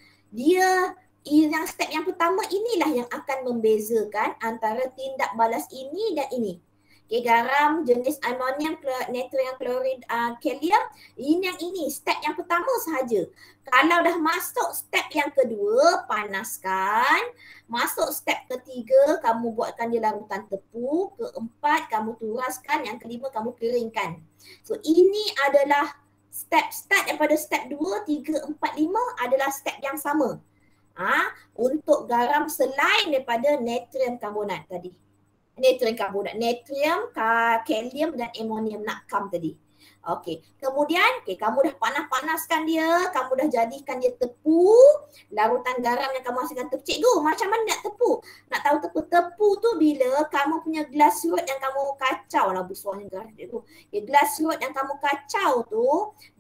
yang step yang pertama inilah yang akan membezakan antara tindak balas ini dan ini. Okay, garam jenis amonium, natrium klorid, kalium, ini step yang pertama sahaja. Kalau dah masuk step yang kedua, panaskan. Masuk step ketiga, kamu buatkan dia larutan tepu. Keempat, kamu turaskan. Yang kelima, kamu keringkan. So ini adalah step daripada step 2, 3, 4, 5 adalah step yang sama. Untuk garam selain daripada natrium karbonat tadi. Natrium karbonat, natrium, kalium dan amonium nakam tadi. Okey, kemudian kamu dah panas-panaskan dia, kamu dah jadikan dia tepu, larutan garam yang kamu hasilkan tepu. Cikgu, macam mana nak tepu? Nak tahu tepu tu bila kamu punya glass rod yang kamu kacau lah besarnya glass tu. Glass rod yang kamu kacau tu,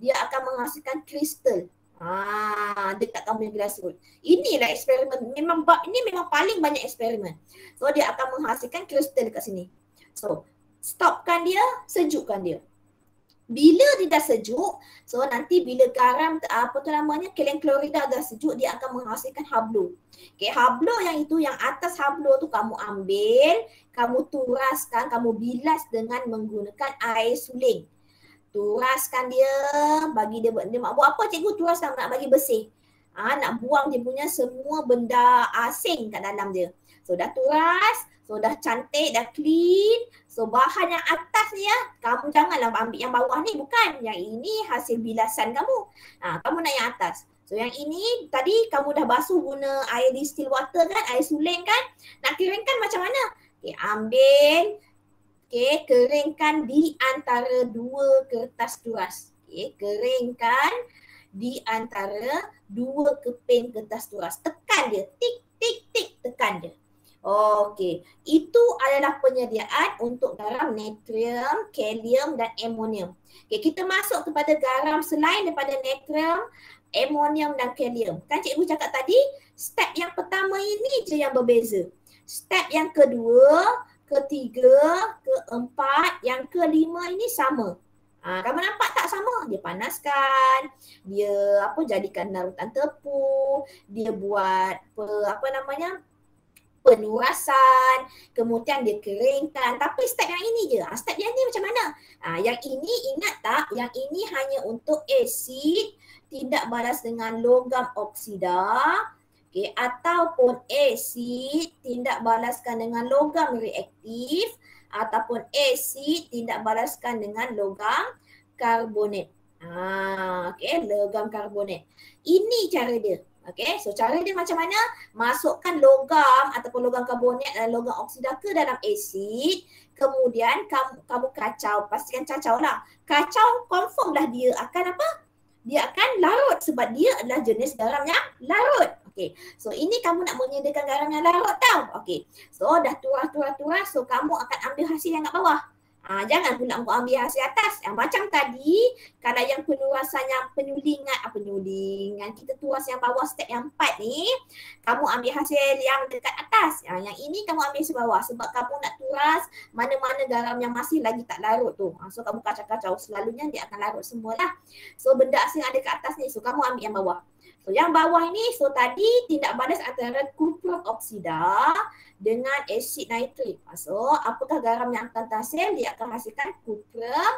dia akan menghasilkan kristal. Dekat kamu punya glass rod. Inilah eksperimen. Ini memang paling banyak eksperimen. So dia akan menghasilkan kristal dekat sini. So stopkan dia, sejukkan dia. Bila dia dah sejuk, so nanti bila garam kalium klorida dah sejuk, dia akan menghasilkan hablo. Okay, hablo yang itu, yang atas hablo tu kamu ambil, kamu turaskan, kamu bilas dengan menggunakan air suling. Turaskan dia, bagi dia nak buat apa cikgu? Turaskan, nak bagi bersih. Nak buang dia punya semua benda asing kat dalam dia. So dah turas, so dah cantik, dah clean. So bahan yang atas ni kamu janganlah ambil yang bawah ni, bukan. Yang ini hasil bilasan kamu. Kamu nak yang atas. So yang ini tadi kamu dah basuh guna air distill water kan, air suling kan. Nak keringkan macam mana? Okay, ambil. Okay, keringkan di antara 2 kertas turas. Okay, keringkan di antara 2 keping kertas turas. Tekan dia, tik, tik, tik, tekan dia. Okey, itu adalah penyediaan untuk garam natrium, kalium dan amonium. Okay, kita masuk kepada garam selain daripada natrium, amonium dan kalium. Kan cikgu cakap tadi, step yang pertama ini je yang berbeza. Step yang kedua, ketiga, keempat, yang kelima ini sama. Kamu nampak tak sama? Dia panaskan, dia jadikan larutan tepu, dia buat penurasan, kemudian dia keringkan. Tapi step yang ini je. Step yang ni macam mana? Yang ini ingat tak? Yang ini hanya untuk asid tidak balas dengan logam oksida. Okay, ataupun asid tidak balaskan dengan logam reaktif, ataupun asid tidak balaskan dengan logam karbonat. Okay, logam karbonat. Ini cara dia. Okay, so cara dia macam mana? Masukkan logam ataupun logam karbonat dan logam oksida ke dalam asid. Kemudian kamu kacau. Pastikan kacau lah. Kacau, confirm lah dia akan apa? Dia akan larut sebab dia adalah jenis garam yang larut. Okay, so ini kamu nak menyediakan garam yang larut tau. Okay, so dah turas. So kamu akan ambil hasil yang kat bawah. Jangan pula kau ambil hasil atas. Yang macam tadi, kalau yang penurasan yang penyulingan, kita turas yang bawah step yang 4 ni, kamu ambil hasil yang dekat atas. Yang ini kamu ambil sebawah sebab kamu nak turas mana-mana garam yang masih lagi tak larut tu. So kamu kacau-kacau, selalunya dia akan larut semualah. So benda asing ada kat atas ni, so kamu ambil yang bawah. So yang bawah ni, so tadi tindak balas antara kupron oksida dengan asid nitrik. So apakah garam yang akan terhasil? Dia akan hasilkan kupron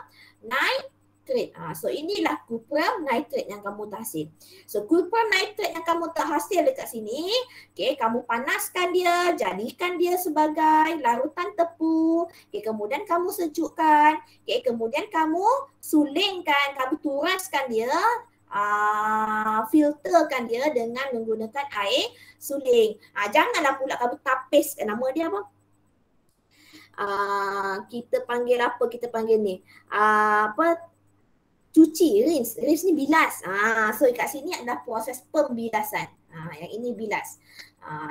nitrit. So inilah kupron nitrit yang kamu terhasil. So kupron nitrit yang kamu terhasil dekat sini, okay, kamu panaskan dia, jadikan dia sebagai larutan tepu. Okay, kemudian kamu sejukkan. Okay, kemudian kamu sulingkan, kamu turaskan dia. filterkan dia dengan menggunakan air suling. Janganlah pula kamu tapis, nama dia apa? Kita panggil ni? Cuci, rinse ni bilas. So kat sini adalah proses pembilasan. Yang ini bilas.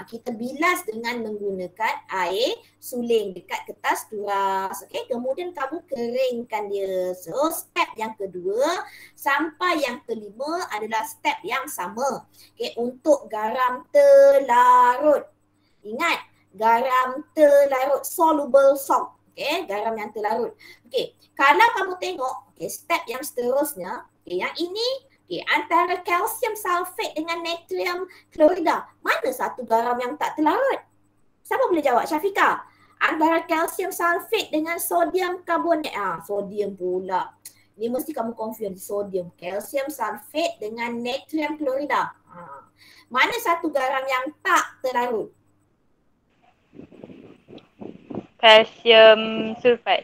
Kita bilas dengan menggunakan air suling dekat kertas turas. Okay, kemudian kamu keringkan dia. So step yang kedua sampai yang kelima adalah step yang sama. Okay, untuk garam terlarut. Ingat, garam terlarut, soluble salt. Okay, garam yang terlarut. Okay, kalau kamu tengok, okay, step yang seterusnya, okay, yang ini, okay, antara kalsium sulfate dengan natrium klorida, mana satu garam yang tak terlarut? Siapa boleh jawab? Syafika. Antara kalsium sulfate dengan sodium karbonat. Sodium pula. Ni mesti kamu confuse sodium. Kalsium sulfate dengan natrium klorida. Mana satu garam yang tak terlarut? Kalsium sulfat.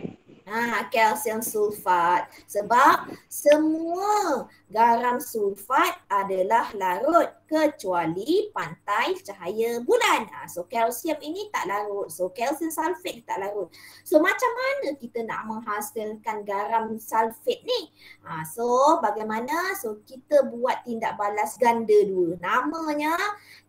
Kalsium sulfat. Sebab semua garam sulfat adalah larut kecuali pantai cahaya bulan. So kalsium ini tak larut. So kalsium sulfat tak larut. So macam mana kita nak menghasilkan garam sulfat ni? So bagaimana? So kita buat tindak balas ganda dua. Namanya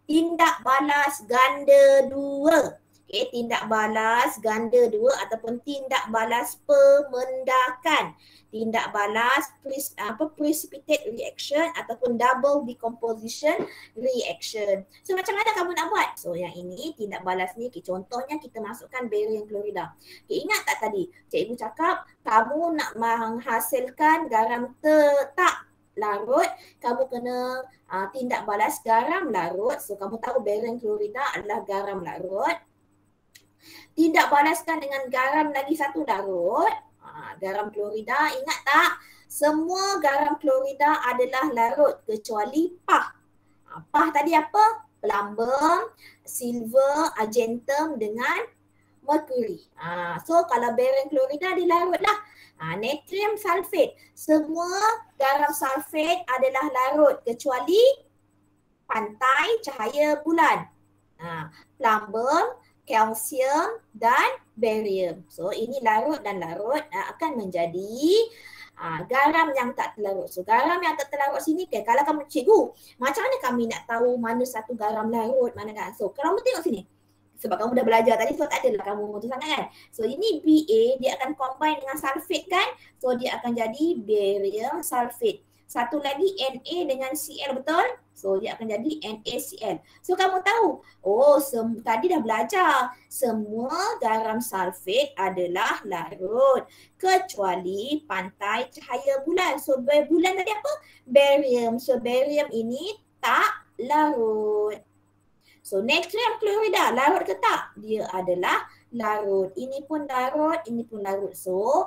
tindak balas ganda dua. Okay, tindak balas ganda dua ataupun tindak balas pemendakan. Tindak balas precipitate reaction ataupun double decomposition reaction. So macam mana kamu nak buat? So yang ini tindak balas ni, contohnya kita masukkan barium klorida. Okay, ingat tak tadi cikgu cakap kamu nak menghasilkan garam tak larut, kamu kena tindak balas garam larut. So kamu tahu barium klorida adalah garam larut. Tidak balaskan dengan garam lagi satu larut. Garam klorida, ingat tak? Semua garam klorida adalah larut kecuali PAH. PAH tadi apa? Plumbum, silver, argentum dengan mercury. So kalau barium klorida dia larut lah. Natrium sulfate. Semua garam sulfate adalah larut kecuali pantai cahaya bulan. Plumbum, kalsium dan barium. So ini larut dan larut akan menjadi garam yang tak terlarut. So garam yang tak terlarut sini, kalau kamu cikgu, macam mana kami nak tahu mana satu garam larut, mana kan? So kalau kamu tengok sini, sebab kamu dah belajar tadi, so tak adalah kamu tu sangat kan. So ini Ba, dia akan combine dengan sulfate kan. So dia akan jadi barium sulfate. Satu lagi Na dengan Cl, betul? So dia akan jadi NaCl. So kamu tahu, tadi dah belajar. Semua garam sulfate adalah larut kecuali pantai cahaya bulan. So bulan tadi apa? Barium. So barium ini tak larut. So natrium klorida larut ke tak? Dia adalah larut. Ini pun larut, ini pun larut. So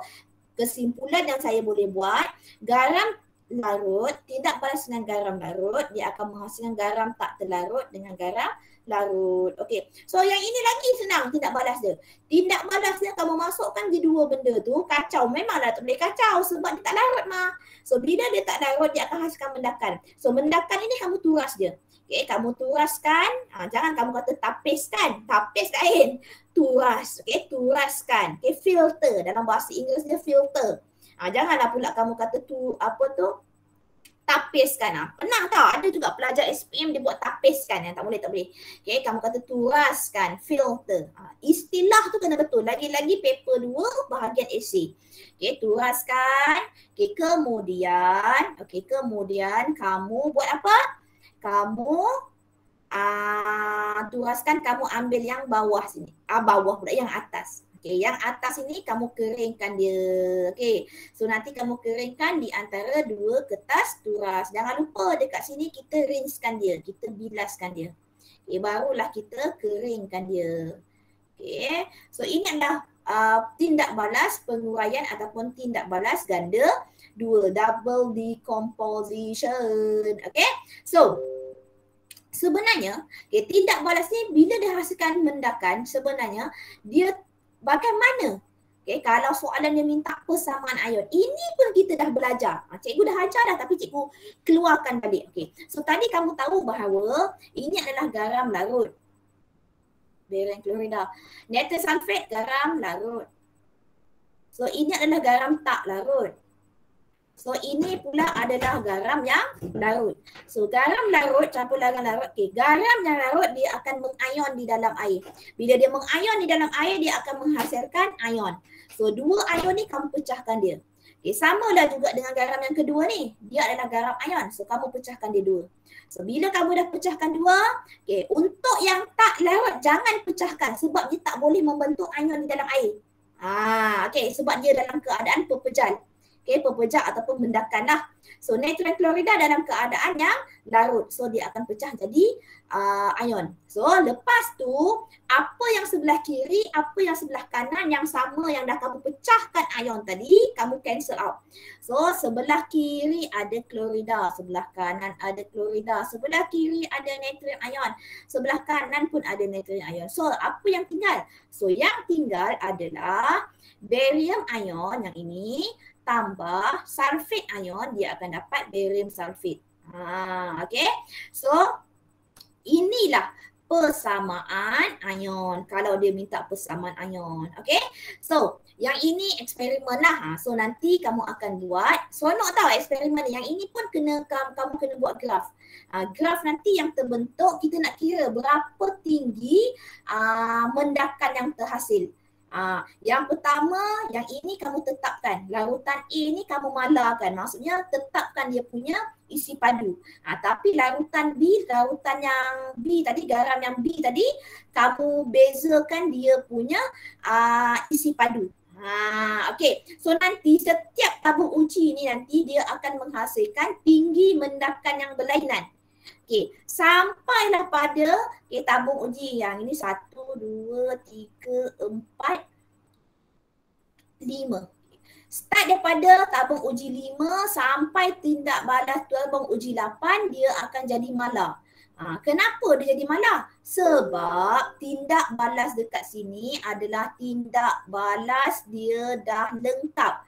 kesimpulan yang saya boleh buat, garam larut tidak balas dengan garam larut, dia akan menghasilkan garam tak terlarut dengan garam larut. Okey. So yang ini lagi senang tindak balas dia. Tindak balas dia kamu masukkan di dua benda tu, kacau. Memanglah tak boleh kacau sebab dia tak larut mah. So bila dia tak larut, dia akan hasilkan mendakan. So mendakan ini kamu turas dia. Okey, kamu turaskan. Jangan kamu kata tapiskan. Tapis lain. Turas. Okey, turaskan. Okey, filter. Dalam bahasa Inggeris dia filter. Janganlah pula kamu kata tapiskan. Pernah tau, ada juga pelajar SPM dia buat tapiskan. Tak boleh. Okay, kamu kata turaskan, filter. Istilah tu kena betul. Lagi-lagi paper 2 bahagian esei. Okay, turaskan. Okay, kemudian kamu buat apa? Kamu turaskan, kamu ambil yang bawah sini. Bawah pula, yang atas. Okay, yang atas ini kamu keringkan dia. Okay, so nanti kamu keringkan di antara dua kertas turas. Jangan lupa dekat sini kita rinsekan dia, kita bilaskan dia. Okay, barulah kita keringkan dia. Okay, so ini adalah tindak balas penguraian ataupun tindak balas ganda dua, double decomposition. Okay, so sebenarnya tindak balas ni bila dia hasilkan mendakan, sebenarnya dia bagaimana Okay, kalau soalan dia minta persamaan ion, ini pun kita dah belajar. Cikgu dah ajar dah tapi cikgu keluarkan balik. Okay. So tadi kamu tahu bahawa ini adalah garam larut. Barium klorida. Natrium sulfate garam larut. So ini adalah garam tak larut. So ini pula adalah garam yang larut. So garam larut campur garam larut. Okay. Garam yang larut dia akan mengion di dalam air. Bila dia mengion di dalam air dia akan menghasilkan ion. So dua ion ni kamu pecahkan dia. Okay. Sama lah juga dengan garam yang kedua ni. Dia adalah garam ion. So kamu pecahkan dia dua. So bila kamu dah pecahkan dua. Okay. Untuk yang tak larut jangan pecahkan. Sebab dia tak boleh membentuk ion di dalam air. Okay. Sebab dia dalam keadaan pepejal. Okay, pepejal ataupun mendakan lah. So natrium klorida dalam keadaan yang larut. So dia akan pecah jadi ion. So lepas tu apa yang sebelah kiri, apa yang sebelah kanan yang sama yang dah kamu pecahkan ion tadi, kamu cancel out. So sebelah kiri ada klorida, sebelah kanan ada klorida, sebelah kiri ada natrium ion, sebelah kanan pun ada natrium ion. So apa yang tinggal? So yang tinggal adalah barium ion yang ini tambah sulfate ion, dia akan dapat barium sulfate. Okay. So inilah persamaan ion kalau dia minta persamaan ion. Okay. So yang ini eksperimen lah. So nanti kamu akan buat. Seronok tau eksperimen ni. Yang ini pun kamu kena buat graf. Graf nanti yang terbentuk kita nak kira berapa tinggi mendakan yang terhasil. Yang pertama, yang ini kamu tetapkan. Larutan A ni kamu malakan. Maksudnya tetapkan dia punya isi padu. Tapi larutan B, larutan yang B tadi, garam yang B tadi, kamu bezakan dia punya isi padu. Okay. So nanti setiap tabung uji ni nanti dia akan menghasilkan tinggi mendakan yang berlainan. Okay. Sampailah pada tabung uji yang ini 1, 2, 3, 4, 5. Start daripada tabung uji 5 sampai tindak balas tabung uji 8 dia akan jadi malar. Kenapa dia jadi malar? Sebab tindak balas dekat sini adalah tindak balas dia dah lengkap.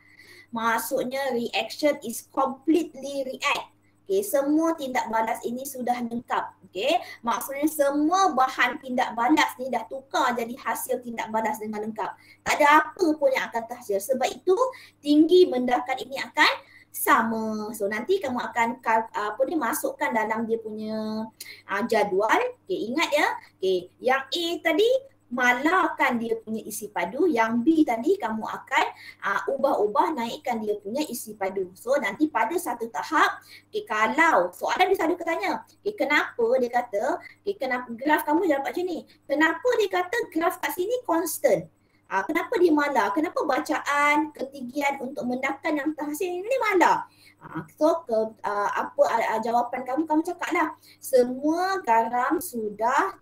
Maksudnya reaction is completely react. Okay, semua tindak balas ini sudah lengkap. Okay, maksudnya semua bahan tindak balas ni dah tukar jadi hasil tindak balas dengan lengkap. Tak ada apa pun yang akan terhasil. Sebab itu tinggi mendakan ini akan sama. So nanti kamu akan masukkan dalam dia punya jadual. Okay, ingat ya. Okay, yang A tadi malarkan dia punya isi padu, yang B tadi kamu akan ubah-ubah naikkan dia punya isi padu. So nanti pada satu tahap, kalau soalan dia selalu tanya, kenapa dia kata, kenapa graf kamu dapat macam ni? Kenapa dia kata graf kat sini constant? Kenapa dia malar? Kenapa bacaan ketinggian untuk mendakan yang terhasil ini malar? So jawapan kamu cakaplah semua garam sudah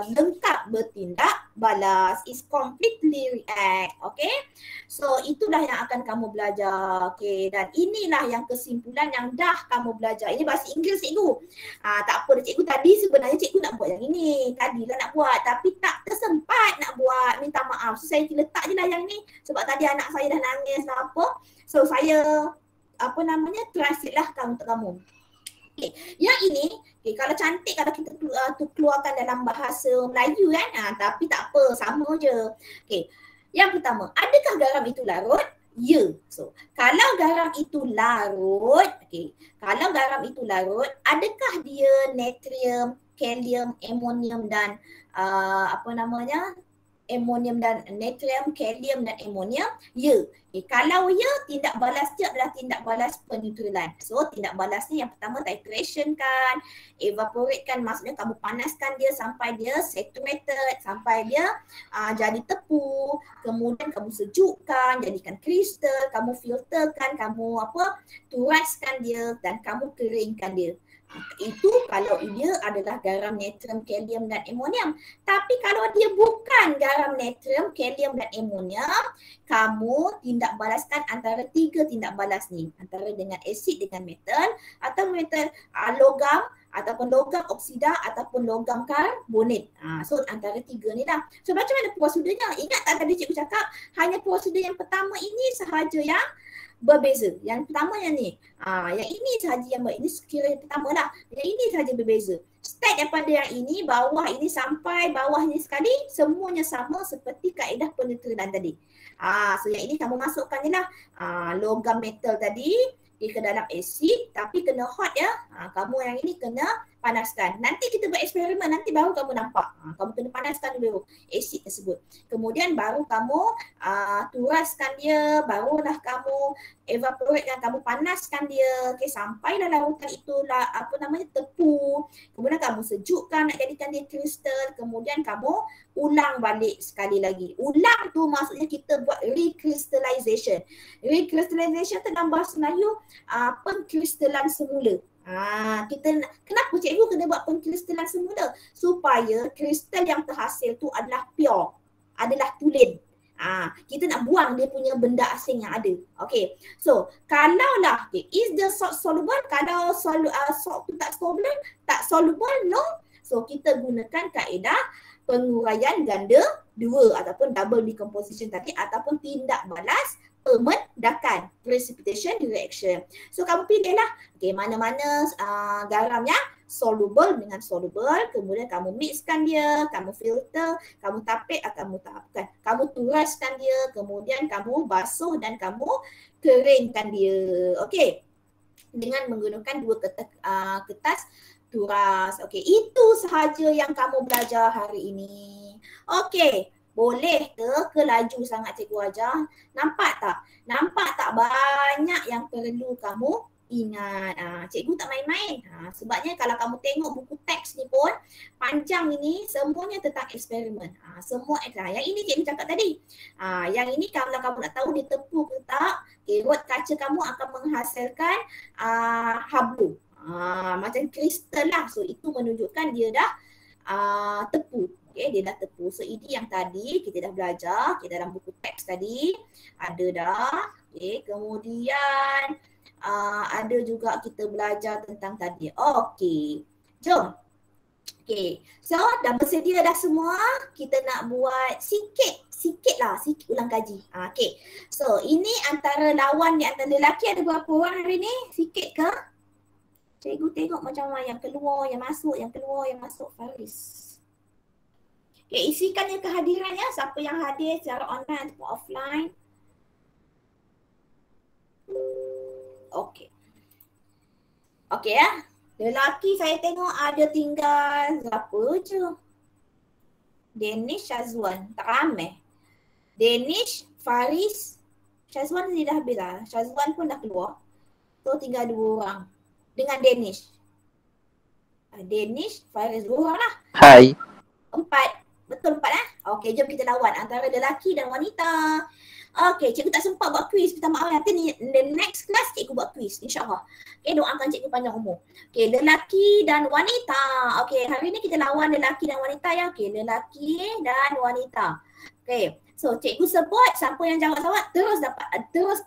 lengkap bertindak balas, is completely react. Okay, so itulah yang akan kamu belajar. Okay, dan inilah yang kesimpulan yang dah kamu belajar. Ini bahasa Inggeris cikgu. Tak apa cikgu, tadi sebenarnya cikgu nak buat yang ini, tadilah nak buat tapi tak tersempat nak buat, minta maaf. So saya letak je lah yang ni sebab tadi anak saya dah nangis dan apa. So saya translate lah untuk kamu. Okay. Yang ini, kalau cantik kalau kita keluarkan dalam bahasa Melayu kan, tapi tak apa, sama je. Okay. Yang pertama, adakah garam itu larut? Ya. So, kalau garam itu larut, kalau garam itu larut, adakah dia natrium, kalium, amonium dan amonium dan natrium, kalium dan amonium? Ya. Kalau ya, tindak balas dia adalah tindak balas peneutralan. So tindak balas ni yang pertama titration kan, evaporate kan, maksudnya kamu panaskan dia sampai dia saturated, sampai dia jadi tepu, kemudian kamu sejukkan, jadikan kristal, kamu filterkan, kamu turaskan dia dan kamu keringkan dia. Itu kalau dia adalah garam natrium, kalium dan amonium. Tapi kalau dia bukan garam natrium, kalium dan amonium, kamu tindak balaskan antara 3 tindak balas ni. Antara dengan asid dengan metal atau metal logam ataupun logam oksida ataupun logam karbonat. So antara tiga ni lah. So macam mana prosedurnya? Ingat tak tadi cikgu cakap hanya prosedur yang pertama ini sahaja yang berbeza. Yang pertama yang ni. Yang ini sahaja yang ini sekiranya pertama lah. Yang ini sahaja berbeza. Start daripada yang ini, bawah ini sampai bawah ini sekali, semuanya sama seperti kaedah peneutralan tadi. So yang ini kamu masukkan je lah logam metal tadi ke dalam asid, tapi kena hot ya. Kamu yang ini kena panaskan. Nanti kita buat eksperimen, nanti baru kamu nampak. Kamu kena panaskan dulu asid tersebut. Kemudian baru kamu turaskan dia, barulah kamu evaporatekan, kamu panaskan dia. Okay, sampailah larutan itulah tepu. Kemudian kamu sejukkan nak jadikan dia kristal. Kemudian kamu ulang balik sekali lagi. Ulang tu maksudnya kita buat recrystallization. Recrystallization tu dalam bahasa Melayu pengkristalan semula. Kenapa cikgu kena buat pengkristalan semula? Supaya kristal yang terhasil tu adalah pure, adalah tulen. Kita nak buang dia punya benda asing yang ada. Okay. So, kalaulah is the salt soluble? Kalau salt tu tak soluble, no. So, kita gunakan kaedah penguraian ganda 2 ataupun double decomposition tadi ataupun tindak balas pemendakan, precipitation reaction. So kamu pilihlah mana-mana garam yang soluble dengan soluble, kemudian kamu mixkan dia, kamu filter, kamu tapik atau kamu tapkan. Kamu turaskan dia, kemudian kamu basuh dan kamu keringkan dia. Okey. Dengan menggunakan 2 kertas turas. Okey, itu sahaja yang kamu belajar hari ini. Okey. Boleh ke laju sangat cikgu ajar? Nampak tak? Nampak tak banyak yang perlu kamu ingat. Cikgu tak main-main. Sebabnya kalau kamu tengok buku teks ni pun panjang ini semuanya tentang eksperimen. Semua yang ini cikgu cakap tadi. Yang ini kalau kamu nak tahu dia tepu ke tak, rod kaca kamu akan menghasilkan habu. Macam kristal lah. So itu menunjukkan dia dah tepu. Okay, dia dah tepu. So ini yang tadi kita dah belajar dalam buku teks tadi. Ada dah. Okay, kemudian ada juga kita belajar tentang tadi. Okay, jom. Okay, so dah bersedia dah semua. Kita nak buat sikit ulang kaji. Okay, so ini antara lawan di antara lelaki ada berapa orang hari ni? Sikit ke? Cikgu tengok macam mana yang keluar, yang masuk, yang keluar, yang masuk. Faris. Okay, isikan je kehadirannya. Siapa yang hadir secara online ataupun offline. Okay. Okay ya. Lelaki saya tengok ada tinggal berapa je. Danish, Syazwan. Tak ramai. Danish, Faris, Syazwan ni dah habis lah. Syazwan pun dah keluar. So tinggal 2 orang. Dengan Danish. Danish, Faris, 2 orang lah. Hai. 4. Betul 4 Okey, jom kita lawan antara lelaki dan wanita. Okey, cikgu tak sempat buat quiz. Minta maaf, nanti ni the next class cikgu buat quiz insya-Allah. Okey, doakan cikgu panjang umur. Okey, lelaki dan wanita. Okey, hari ni kita lawan lelaki dan wanita ya. Okey, lelaki dan wanita. Okey, so cikgu sebut siapa yang jawab terus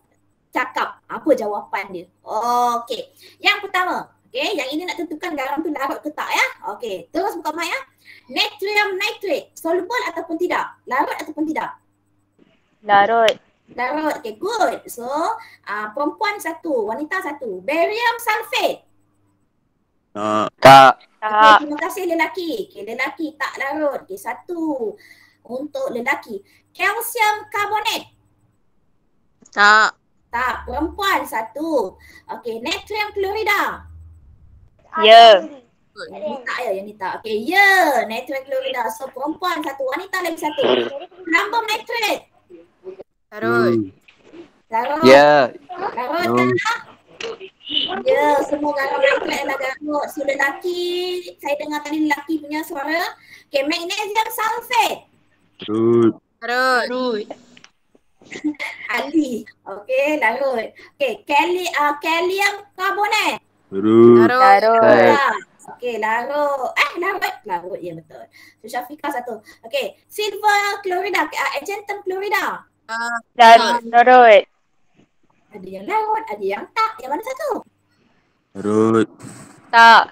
cakap apa jawapan dia. Okey, yang pertama. Okey, yang ini nak tentukan garam tu larut ke tak ya. Okey, terus buka mic ya. Natrium nitrate, soluble ataupun tidak? Larut ataupun tidak? Larut. Larut, okay good. So, perempuan 1, wanita 1. Barium sulfate. Tak. Okay, terima kasih lelaki. Okay, lelaki tak larut. Okay, 1 untuk lelaki. Calcium carbonate. Tak. Tak, perempuan 1. Okay, natrium chlorida. Ya. Yang ni tak. Okay, ya. Natrium chlorida. So, perempuan 1, wanita lagi 1. Lambung nitrate. Larut. Larut. Ya. Larut kan? Ya, semua garam nitrate adalah garut. So, lelaki, saya dengar tadi lelaki punya suara. Okay, magnesium sulfate. Larut. Ali. Okay, larut. Okay, kalium carbonate. Larut. Okey, larut. Larut, ya betul. So, Syafiqah 1. Okey, silver chlorida, argentum chlorida. Larut. Ada yang larut, ada yang tak. Yang mana satu? Larut. Tak.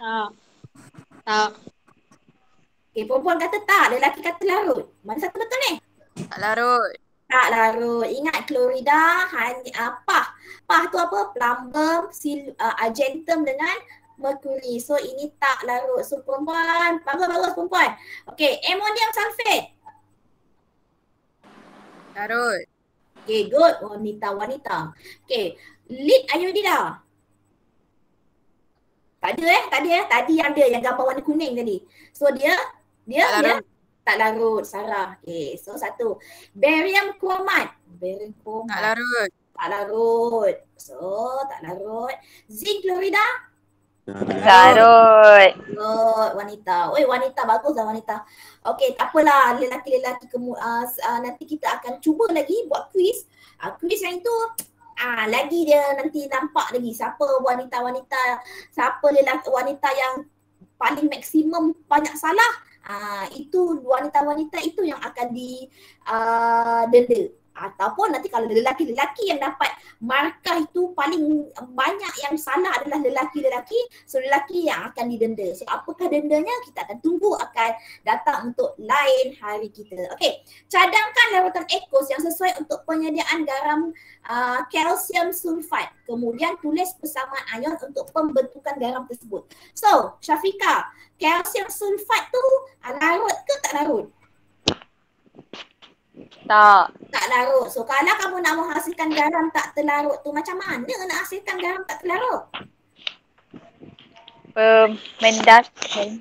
Tak. Okay, perempuan kata tak, lelaki kata larut. Mana satu betul ni? Tak larut. Tak larut. Ingat klorida hanya pah tu apa? Plumbum, argentum dengan merkuri. So ini tak larut. So perempuan, bagus perempuan. Okay, ammonium sulfate. Larut. Okay, good. Wanita. Okay, lead iodida. Tak ada. Tadi ada yang gambar warna kuning tadi. So dia tak larut. Sarah. Okay, so satu. Barium chromate. Tak larut. Tak larut. So tak larut. Zinc chlorida. Larut. Good, wanita. Oi, wanita, baguslah wanita. Okay, tak apalah lelaki-lelaki nanti kita akan cuba lagi buat quiz. Quiz yang itu lagi dia nanti nampak lagi siapa wanita-wanita, siapa lelaki wanita yang paling maksimum banyak salah. Itu wanita-wanita itu yang akan didenda. Ataupun nanti kalau lelaki-lelaki yang dapat markah itu paling banyak yang salah adalah lelaki-lelaki, so lelaki yang akan didenda. So apakah dendanya kita akan tunggu akan datang untuk lain hari kita. Okey, cadangkan larutan aqueous yang sesuai untuk penyediaan garam kalsium sulfat. Kemudian tulis persamaan ion untuk pembentukan garam tersebut. So, Syafiqah, kalsium sulfat tu larut ke tak larut? Tak larut. So kalau kamu nak menghasilkan garam tak terlarut tu macam mana nak hasilkan garam tak terlarut? Mendapkan.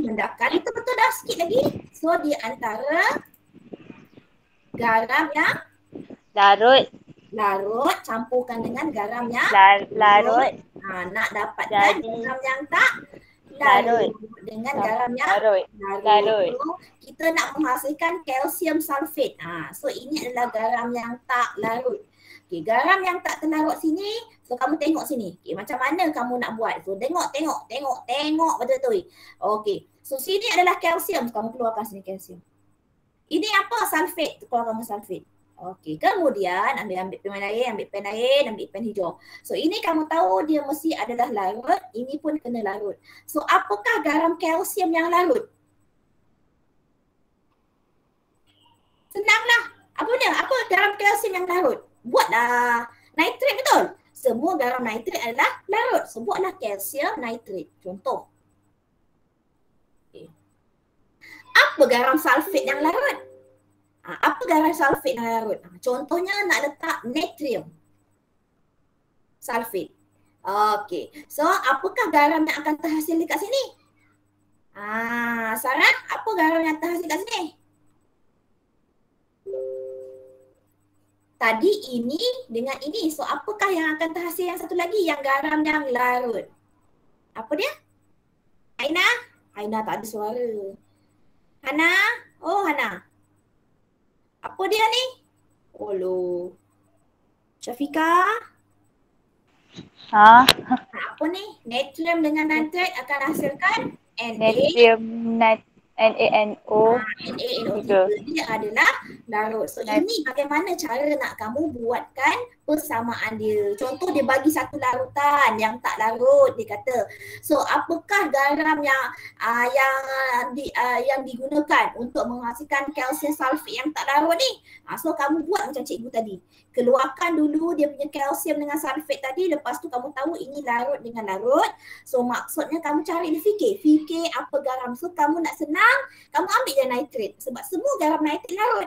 Mendapkan. Itu betul dah, sikit lagi. So di antara garam yang larut campurkan dengan garam yang larut. Nak dapatkan garam yang tak larut dengan garam yang larut. So, kita nak menghasilkan kalsium sulfate. So ini adalah garam yang tak larut. Okay, garam yang tak terlarut sini, so kamu tengok sini. Okay, macam mana kamu nak buat? So tengok betul-betul. Okay, so sini adalah kalsium. Kamu keluarkan sini kalsium. Ini apa? Sulfate. Keluarkan sulfate. Okey, kemudian ambil pen air, ambil pen hijau. So ini kamu tahu dia mesti adalah larut, ini pun kena larut. So apakah garam kalsium yang larut? Senanglah. Apa garam kalsium yang larut? Buatlah nitrat, betul? Semua garam nitrat adalah larut. So buatlah kalsium nitrat. Contoh. Okay. Apa garam sulfat yang larut? Apa garam sulfat yang larut? Contohnya nak letak natrium sulfat. Okey. So apakah garam yang akan terhasil dekat sini? Sarah, apa garam yang terhasil dekat sini? Tadi ini dengan ini. So apakah yang akan terhasil yang satu lagi? Yang garam yang larut. Apa dia? Aina tak ada suara. Hana? Oh Hana. Apa dia ni? Olo. Syafiqah? Apa ni? Natrium dengan nitrat akan hasilkan natrium NaNO. NaNO3 dia adalah larut. So ini bagaimana cara nak kamu buatkan persamaan dia. Contoh dia bagi satu larutan yang tak larut, dia kata. So apakah garam yang digunakan untuk menghasilkan kalsium sulfat yang tak larut ni? So kamu buat macam cikgu tadi. Keluarkan dulu dia punya kalsium dengan sulfat tadi, lepas tu kamu tahu ini larut dengan larut. So maksudnya kamu cari dia fikir apa garam. So kamu nak senang, kamu ambil je nitrat sebab semua garam nitrat larut.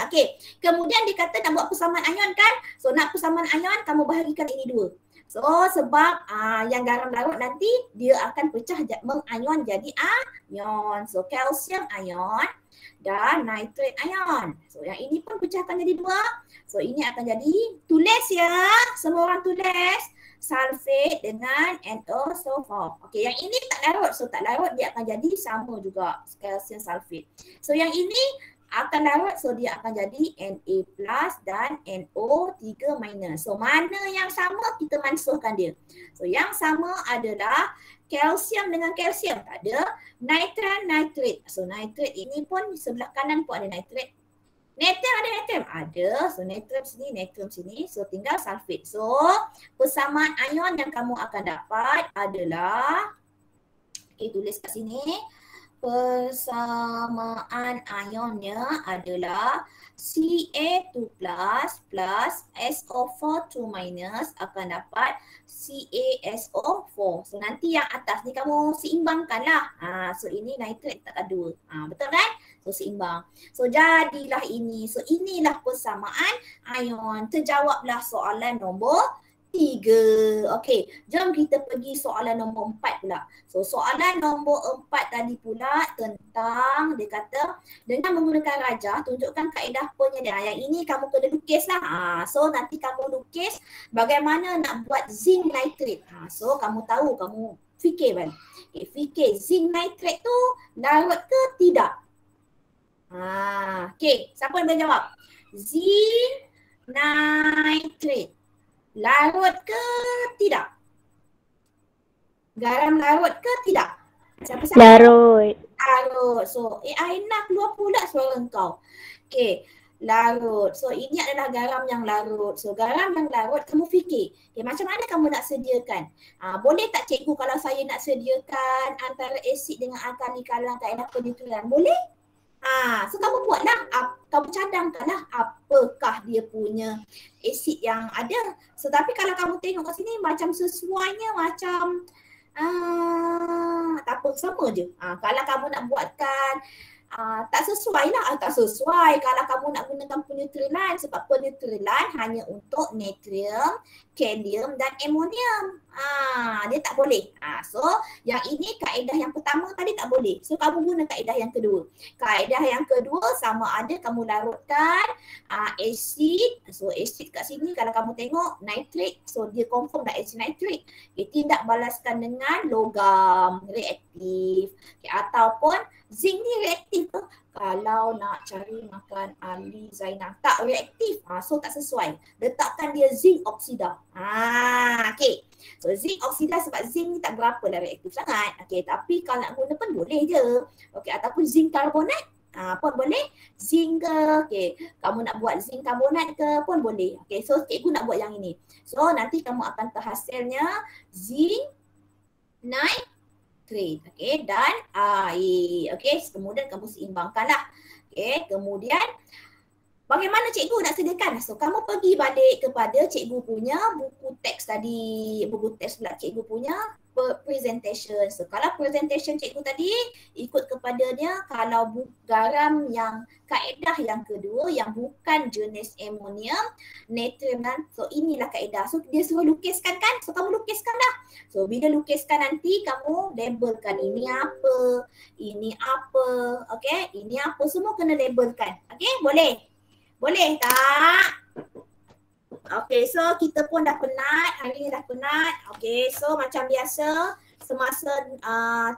Okey. Kemudian dia kata nak buat persamaan ion kan? So nak persamaan ion kamu bahagikan ini dua. So sebab yang garam larut nanti dia akan pecah mengion jadi anion. So kalsium ion dan nitrat ion. So yang ini pun pecahkan jadi dua. So ini akan jadi, tulis ya, semua orang tulis sulfate dengan NO4. Okey, yang ini tak larut. So tak larut dia akan jadi sama juga kalsium sulfate. So yang ini akan larut, so dia akan jadi Na+ dan NO3-. So mana yang sama kita mansuhkan dia. So yang sama adalah kalsium dengan kalsium, tak ada nitrat. So nitrat ini pun sebelah kanan pun ada nitrat. Natrium ada natrium? Ada. So natrium sini. So tinggal sulfate. So persamaan ion yang kamu akan dapat adalah Okay, tulis kat sini. Persamaan ionnya adalah Ca2 plus SO4 2 minus akan dapat CaSO4. So nanti yang atas ni kamu seimbangkan lah. So ini nitrat tak ada. Betul kan? So seimbang. So jadilah ini. So inilah persamaan ion. Terjawablah soalan nombor 3. Okey, jom kita pergi soalan nombor 4 pula. So soalan nombor 4 tadi pula tentang dia kata dengan menggunakan rajah tunjukkan kaedah penyediaan. Yang ini kamu kena lukis lah. So nanti kamu lukis bagaimana nak buat zinc nitrate. So kamu tahu, kamu fikir kan. Okay, fikir zinc nitrate tu larut ke tidak? Okey, siapa yang boleh jawab? Zinc nitrate larut ke tidak? Garam larut ke tidak? Siapa-siapa? Larut. Larut. So, Aina keluar pula suara engkau. Okey, larut. So, ini adalah garam yang larut. So, garam yang larut kamu fikir. Okay, macam mana kamu nak sediakan? Boleh tak cikgu kalau saya nak sediakan antara asid dengan alkali kalang kaedah penyusuran? Boleh? So kamu buatlah, kamu cadangkanlah apakah dia punya asid yang ada. So tapi kalau kamu tengok kat sini macam sesuainya macam tak apa, sama je. Kalau kamu nak buatkan tak sesuai lah, tak sesuai kalau kamu nak gunakan peneutralan sebab peneutralan hanya untuk natrium, kalium dan amonium. Dia tak boleh. So yang ini kaedah yang pertama tadi tak boleh. So kamu guna kaedah yang kedua. Kaedah yang kedua sama ada kamu larutkan asid. So asid kat sini kalau kamu tengok nitrate, so dia confirm dah asid nitrate. Tindak balaskan dengan logam reaktif. Ataupun zinc ni reaktif ke? Kalau nak cari makan Ali Zainal tak reaktif. So tak sesuai. Letakkan dia zinc oksida. Okay. So zinc oksida sebab zinc ni tak berapa lah reaktif sangat. Okay, tapi kalau nak guna pun boleh je. Okay, ataupun zinc karbonat pun boleh. Zinc ke, okay, kamu nak buat zinc karbonat ke pun boleh. Okay, so cikgu nak buat yang ini. So nanti kamu akan terhasilnya zinc nitrate, okay, dan air. Okay, kemudian kamu seimbangkanlah. Okay, kemudian bagaimana cikgu nak sediakan? So kamu pergi balik kepada cikgu punya buku teks tadi, buku teks pula cikgu punya presentation. So kalau presentation cikgu tadi ikut kepadanya, kalau garam yang kaedah yang kedua yang bukan jenis amonium, natrium dan so inilah kaedah. So dia suruh lukiskan kan? So kamu lukiskan dah. So bila lukiskan nanti kamu labelkan ini apa, ini apa, okay? Ini apa, semua kena labelkan. Okay, boleh? Boleh tak? Okay, so kita pun dah penat, hari ni dah penat. Okay, so macam biasa semasa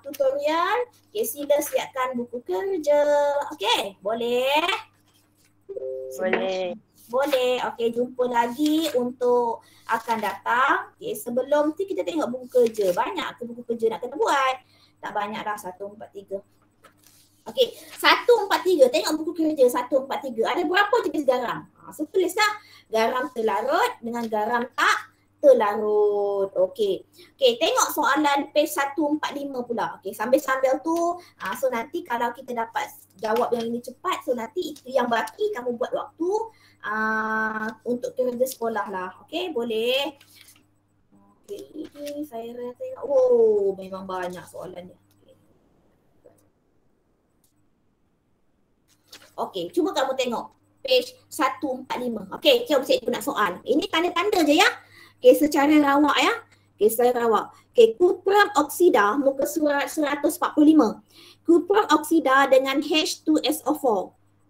tutorial, okay, sila siapkan buku kerja. Okay, boleh? Boleh. Boleh. Okay, jumpa lagi untuk akan datang. Okay, sebelum tu kita tengok buku kerja. Banyak ke buku kerja nak kena buat? Tak banyak dah, 1, 4, 3. Okay, 1, 4, 3. Tengok buku kerja 1, 4, 3. Ada berapa jenis garam? So tulislah garam terlarut dengan garam tak terlarut. Okay. Okay, tengok soalan page 145 pula. Okay, sambil-sambil tu, so nanti kalau kita dapat jawab yang ini cepat, so nanti itu yang baki kamu buat waktu untuk kerja sekolah lah. Okay, boleh. Okay, ini saya tengok. Oh, memang banyak soalannya. Okay, cuba kamu tengok page 145. Okay, jom cikgu nak soal. Ini tanda-tanda je ya. Okay, secara rawak ya. Okay, secara rawak. Okay, kupram oksida muka surat 145. Kupram oksida dengan H2SO4.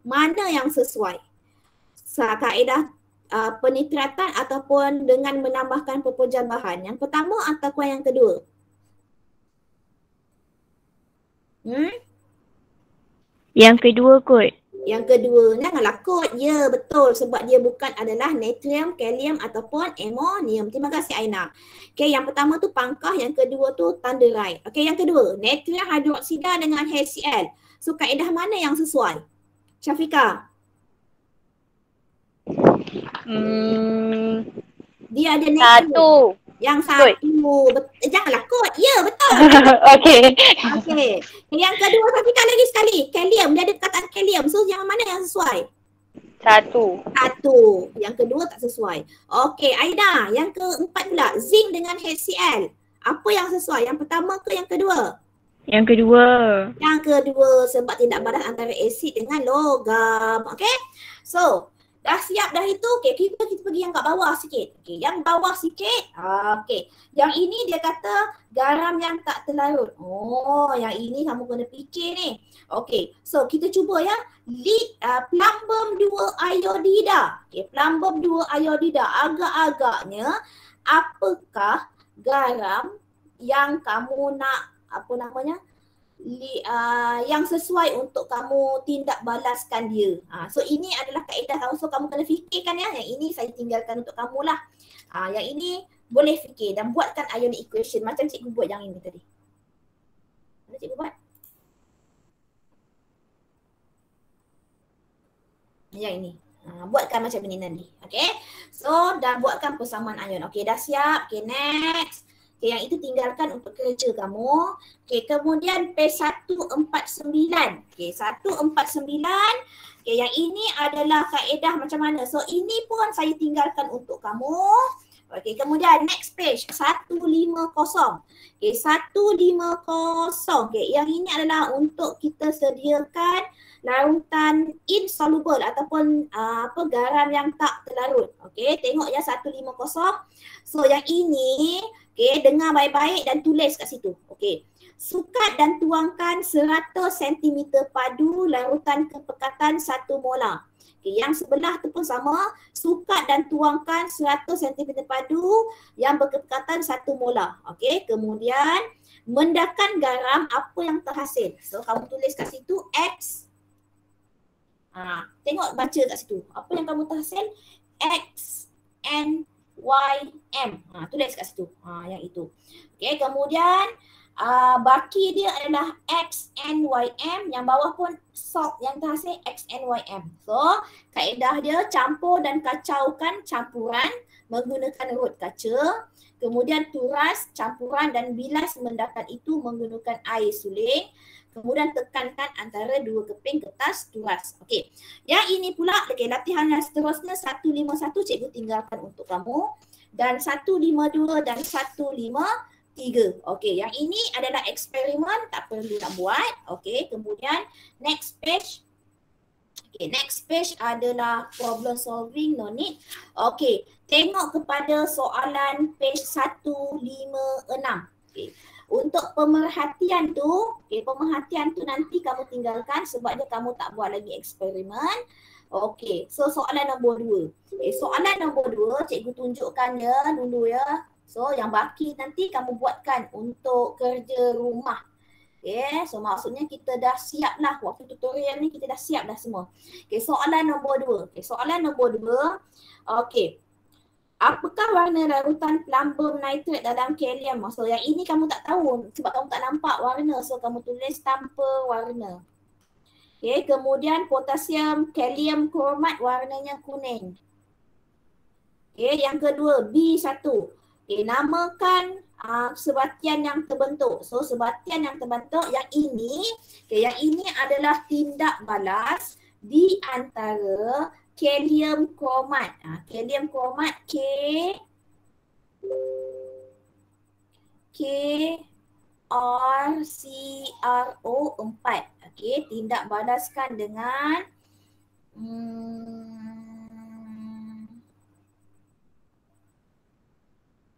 Mana yang sesuai? Kaedah penitratan ataupun dengan menambahkan pepejan bahan. Yang pertama ataupun yang kedua? Yang kedua kot. Yang kedua, janganlah kot. Ya, betul. Sebab dia bukan adalah natrium, kalium ataupun amonium. Terima kasih Aina. Okay, yang pertama tu pangkah, yang kedua tu tanda right. Okay, yang kedua, natrium hidroksida dengan HCl. So, kaedah mana yang sesuai? Syafiqah? Dia ada natrium. Yang satu. Janganlah kot. Ya, betul. Okey. Okey. Yang kedua, Safika lagi sekali. Kalium. Dia ada perkataan kalium. So yang mana yang sesuai? Satu. Yang kedua tak sesuai. Okey, Aida. Yang keempat pula. Zinc dengan HCl. Apa yang sesuai? Yang pertama ke yang kedua? Yang kedua. Yang kedua, sebab tindak balas antara asid dengan logam. Okey. So, dah siap dah itu. Okey, kita pergi yang kat bawah sikit. Okey, yang bawah sikit. Okey. Yang ini dia kata garam yang tak terlarut. Oh, yang ini kamu kena fikir ni. Okey. So, kita cuba ya. Plumbum 2 iodida. Okey, plumbum 2 iodida. Agak-agaknya apakah garam yang kamu nak yang sesuai untuk kamu tindak balaskan dia. So ini adalah kaedah kamu. So kamu kena fikirkan ya. Yang ini saya tinggalkan untuk kamu lah. Yang ini boleh fikir dan buatkan ionic equation macam cikgu buat yang ini tadi. Mana cikgu buat? Yang ini. Buatkan macam ini nanti. Okay. So dah buatkan persamaan ion. Okay, dah siap. Okay, next. Okay, yang itu tinggalkan untuk kerja kamu. Okay, kemudian P149. Okay, 149. Okay, yang ini adalah kaedah macam mana. So, ini pun saya tinggalkan untuk kamu. Okay, kemudian next page. 150. Okay, 150. Okay, yang ini adalah untuk kita sediakan larutan insoluble ataupun garam yang tak terlarut. Okay, tengok ya 150. So, yang ini okay, dengar baik-baik dan tulis kat situ. Okay. Sukat dan tuangkan 100 cm padu larutan kepekatan 1 molar. Okay, yang sebelah tu pun sama. Sukat dan tuangkan 100 cm padu yang berkepekatan 1 molar. Okay. Kemudian mendakan garam apa yang terhasil. So kamu tulis kat situ X. Tengok baca kat situ. Apa yang kamu terhasil? X, N, Y, M. Tulis kat situ. Yang itu. Okay, kemudian baki dia adalah X, N, Y, M. Yang bawah pun salt yang terhasil X, N, Y, M. So, kaedah dia campur dan kacaukan campuran menggunakan rot kaca. Kemudian turas campuran dan bilas mendakan itu menggunakan air suling. Kemudian tekankan antara 2 keping kertas turas. Okey. Yang ini pula, okay, latihan yang seterusnya 151 cikgu tinggalkan untuk kamu. Dan 152 dan 153. Okey, yang ini adalah eksperimen, tak perlu nak buat. Okey, kemudian next page. Okay, next page adalah problem solving, no need. Okey, tengok kepada soalan page 156. Okay. Untuk pemerhatian tu, pemerhatian tu nanti kamu tinggalkan sebabnya kamu tak buat lagi eksperimen. Okey, so soalan nombor 2. Soalan nombor 2 cikgu tunjukkan ya dulu ya. So yang baki nanti kamu buatkan untuk kerja rumah. Okay, so maksudnya kita dah siap lah waktu tutorial ni, kita dah siap dah semua. Okay, soalan nombor 2. Okay, soalan nombor 2. Okay. Apakah warna larutan plumbum nitrate dalam kalium? So yang ini kamu tak tahu sebab kamu tak nampak warna. So kamu tulis tanpa warna. Okay, kemudian potasium kalium kromat warnanya kuning. Okay, yang kedua B1. Okay, namakan sebatian yang terbentuk. So sebatian yang terbentuk yang ini, okay, yang ini adalah tindak balas di antara kalium kromat. Kalium kromat KRCRO4. Okey, tindak balaskan dengan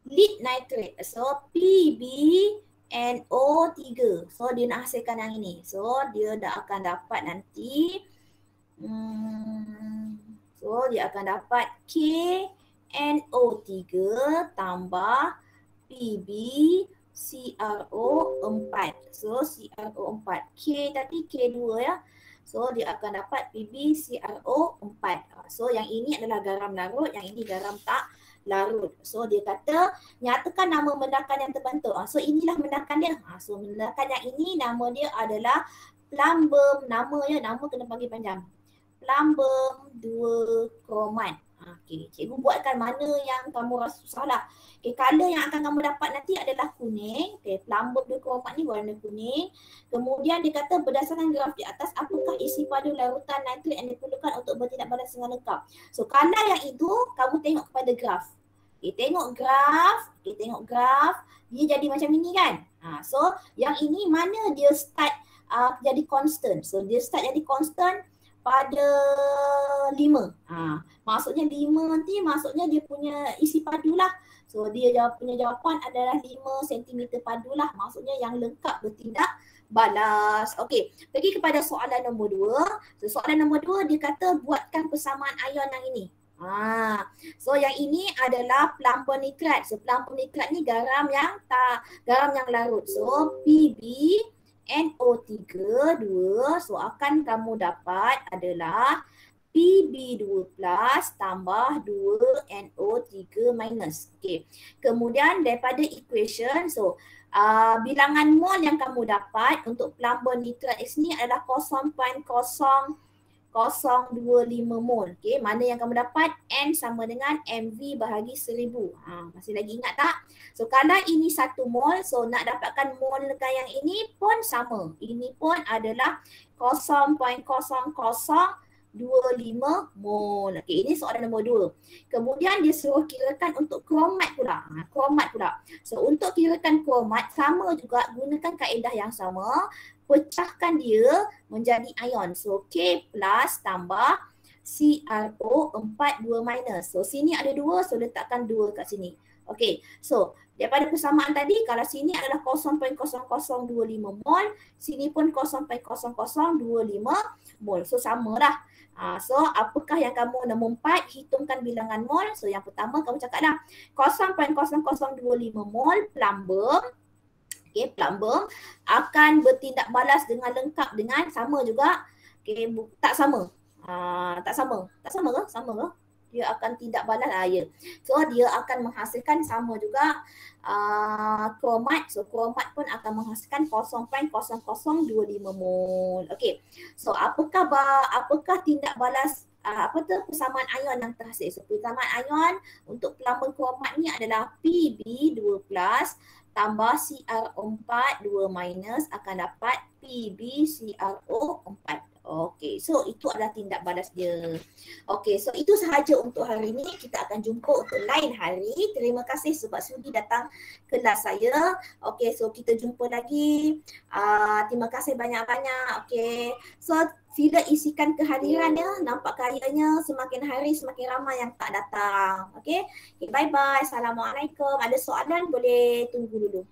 lead nitrate. So PbNO3. So dia nak hasilkan yang ini. So dia dah akan dapat nanti so dia akan dapat KNO3 tambah PbCrO4. So CrO4. K tadi K2 ya. So dia akan dapat PbCrO4. So yang ini adalah garam larut, yang ini garam tak larut. So dia kata nyatakan nama mendakan yang terbentuk. So inilah mendakan dia. So mendakan yang ini nama dia adalah plumbum. Nama kena panggil panjang. Plumbum 2 kromat. Okay, cikgu buatkan mana yang kamu rasa susah lah. Okay, color yang akan kamu dapat nanti adalah kuning. Okay, plumber dia kromat ni warna kuning. Kemudian dia kata berdasarkan graf di atas, apakah isi padu larutan nitrit yang diperlukan untuk bertindak balas dengan lengkap. So, color yang itu kamu tengok kepada graf. Okay, tengok graf, dia jadi macam ini kan. So, yang ini mana dia start jadi constant. So, dia start jadi constant pada 5. Maksudnya 5 nanti maksudnya dia punya isi padu lah. So dia punya jawapan adalah 5 cm padu lah. Maksudnya yang lengkap bertindak balas. Okey, pergi kepada soalan nombor 2. So soalan nombor 2 dia kata buatkan persamaan ion yang ini. So yang ini adalah plumber nitrat. So plumber nitrat ni garam yang larut. So Pb NO3 2, so akan kamu dapat adalah Pb2 plus tambah 2 NO3 minus. Okay. Kemudian daripada equation, so bilangan mol yang kamu dapat untuk plumber nitrat ni adalah 0.0025 mol. Okay. Mana yang kamu dapat? N sama dengan MV bahagi 1000. Masih lagi ingat tak? So kalau ini 1 mol, so nak dapatkan mol dengan yang ini pun sama. Ini pun adalah 0.0025 mol. Okay, ini soalan nombor 2. Kemudian dia suruh kirakan untuk kromat pula. So untuk kirakan kromat sama juga, gunakan kaedah yang sama. Pecahkan dia menjadi ion. So K plus tambah CrO4 2 minus. So sini ada 2, so letakkan 2 kat sini. Okay, so daripada persamaan tadi, kalau sini adalah 0.0025 mol, sini pun 0.0025 mol. So sama lah. So apakah yang kamu nombor 4, hitungkan bilangan mol. So yang pertama kamu cakap dah 0.0025 mol plumber. Okay, plumber akan bertindak balas dengan lengkap dengan sama juga. Okay, tak sama. Tak sama ke? Sama ke? Dia akan tindak balas ya. So dia akan menghasilkan sama juga kromat. So kromat pun akan menghasilkan 0.0025 mol. Okay. So apakah tindak balas persamaan ion yang terhasil? So persamaan ion untuk plumber kromat ni adalah Pb2 plus tambah CrO4 2 minus akan dapat PbCrO4. Okey, so itu adalah tindak balas dia. Okey, so itu sahaja untuk hari ini. Kita akan jumpa untuk lain hari. Terima kasih sebab sudi datang kelas saya. Okey, so kita jumpa lagi. Terima kasih banyak-banyak. Okey, so sila isikan kehadiran ya. Nampak kayanya semakin hari semakin ramai yang tak datang. Okey, bye-bye. Assalamualaikum. Ada soalan boleh tunggu dulu.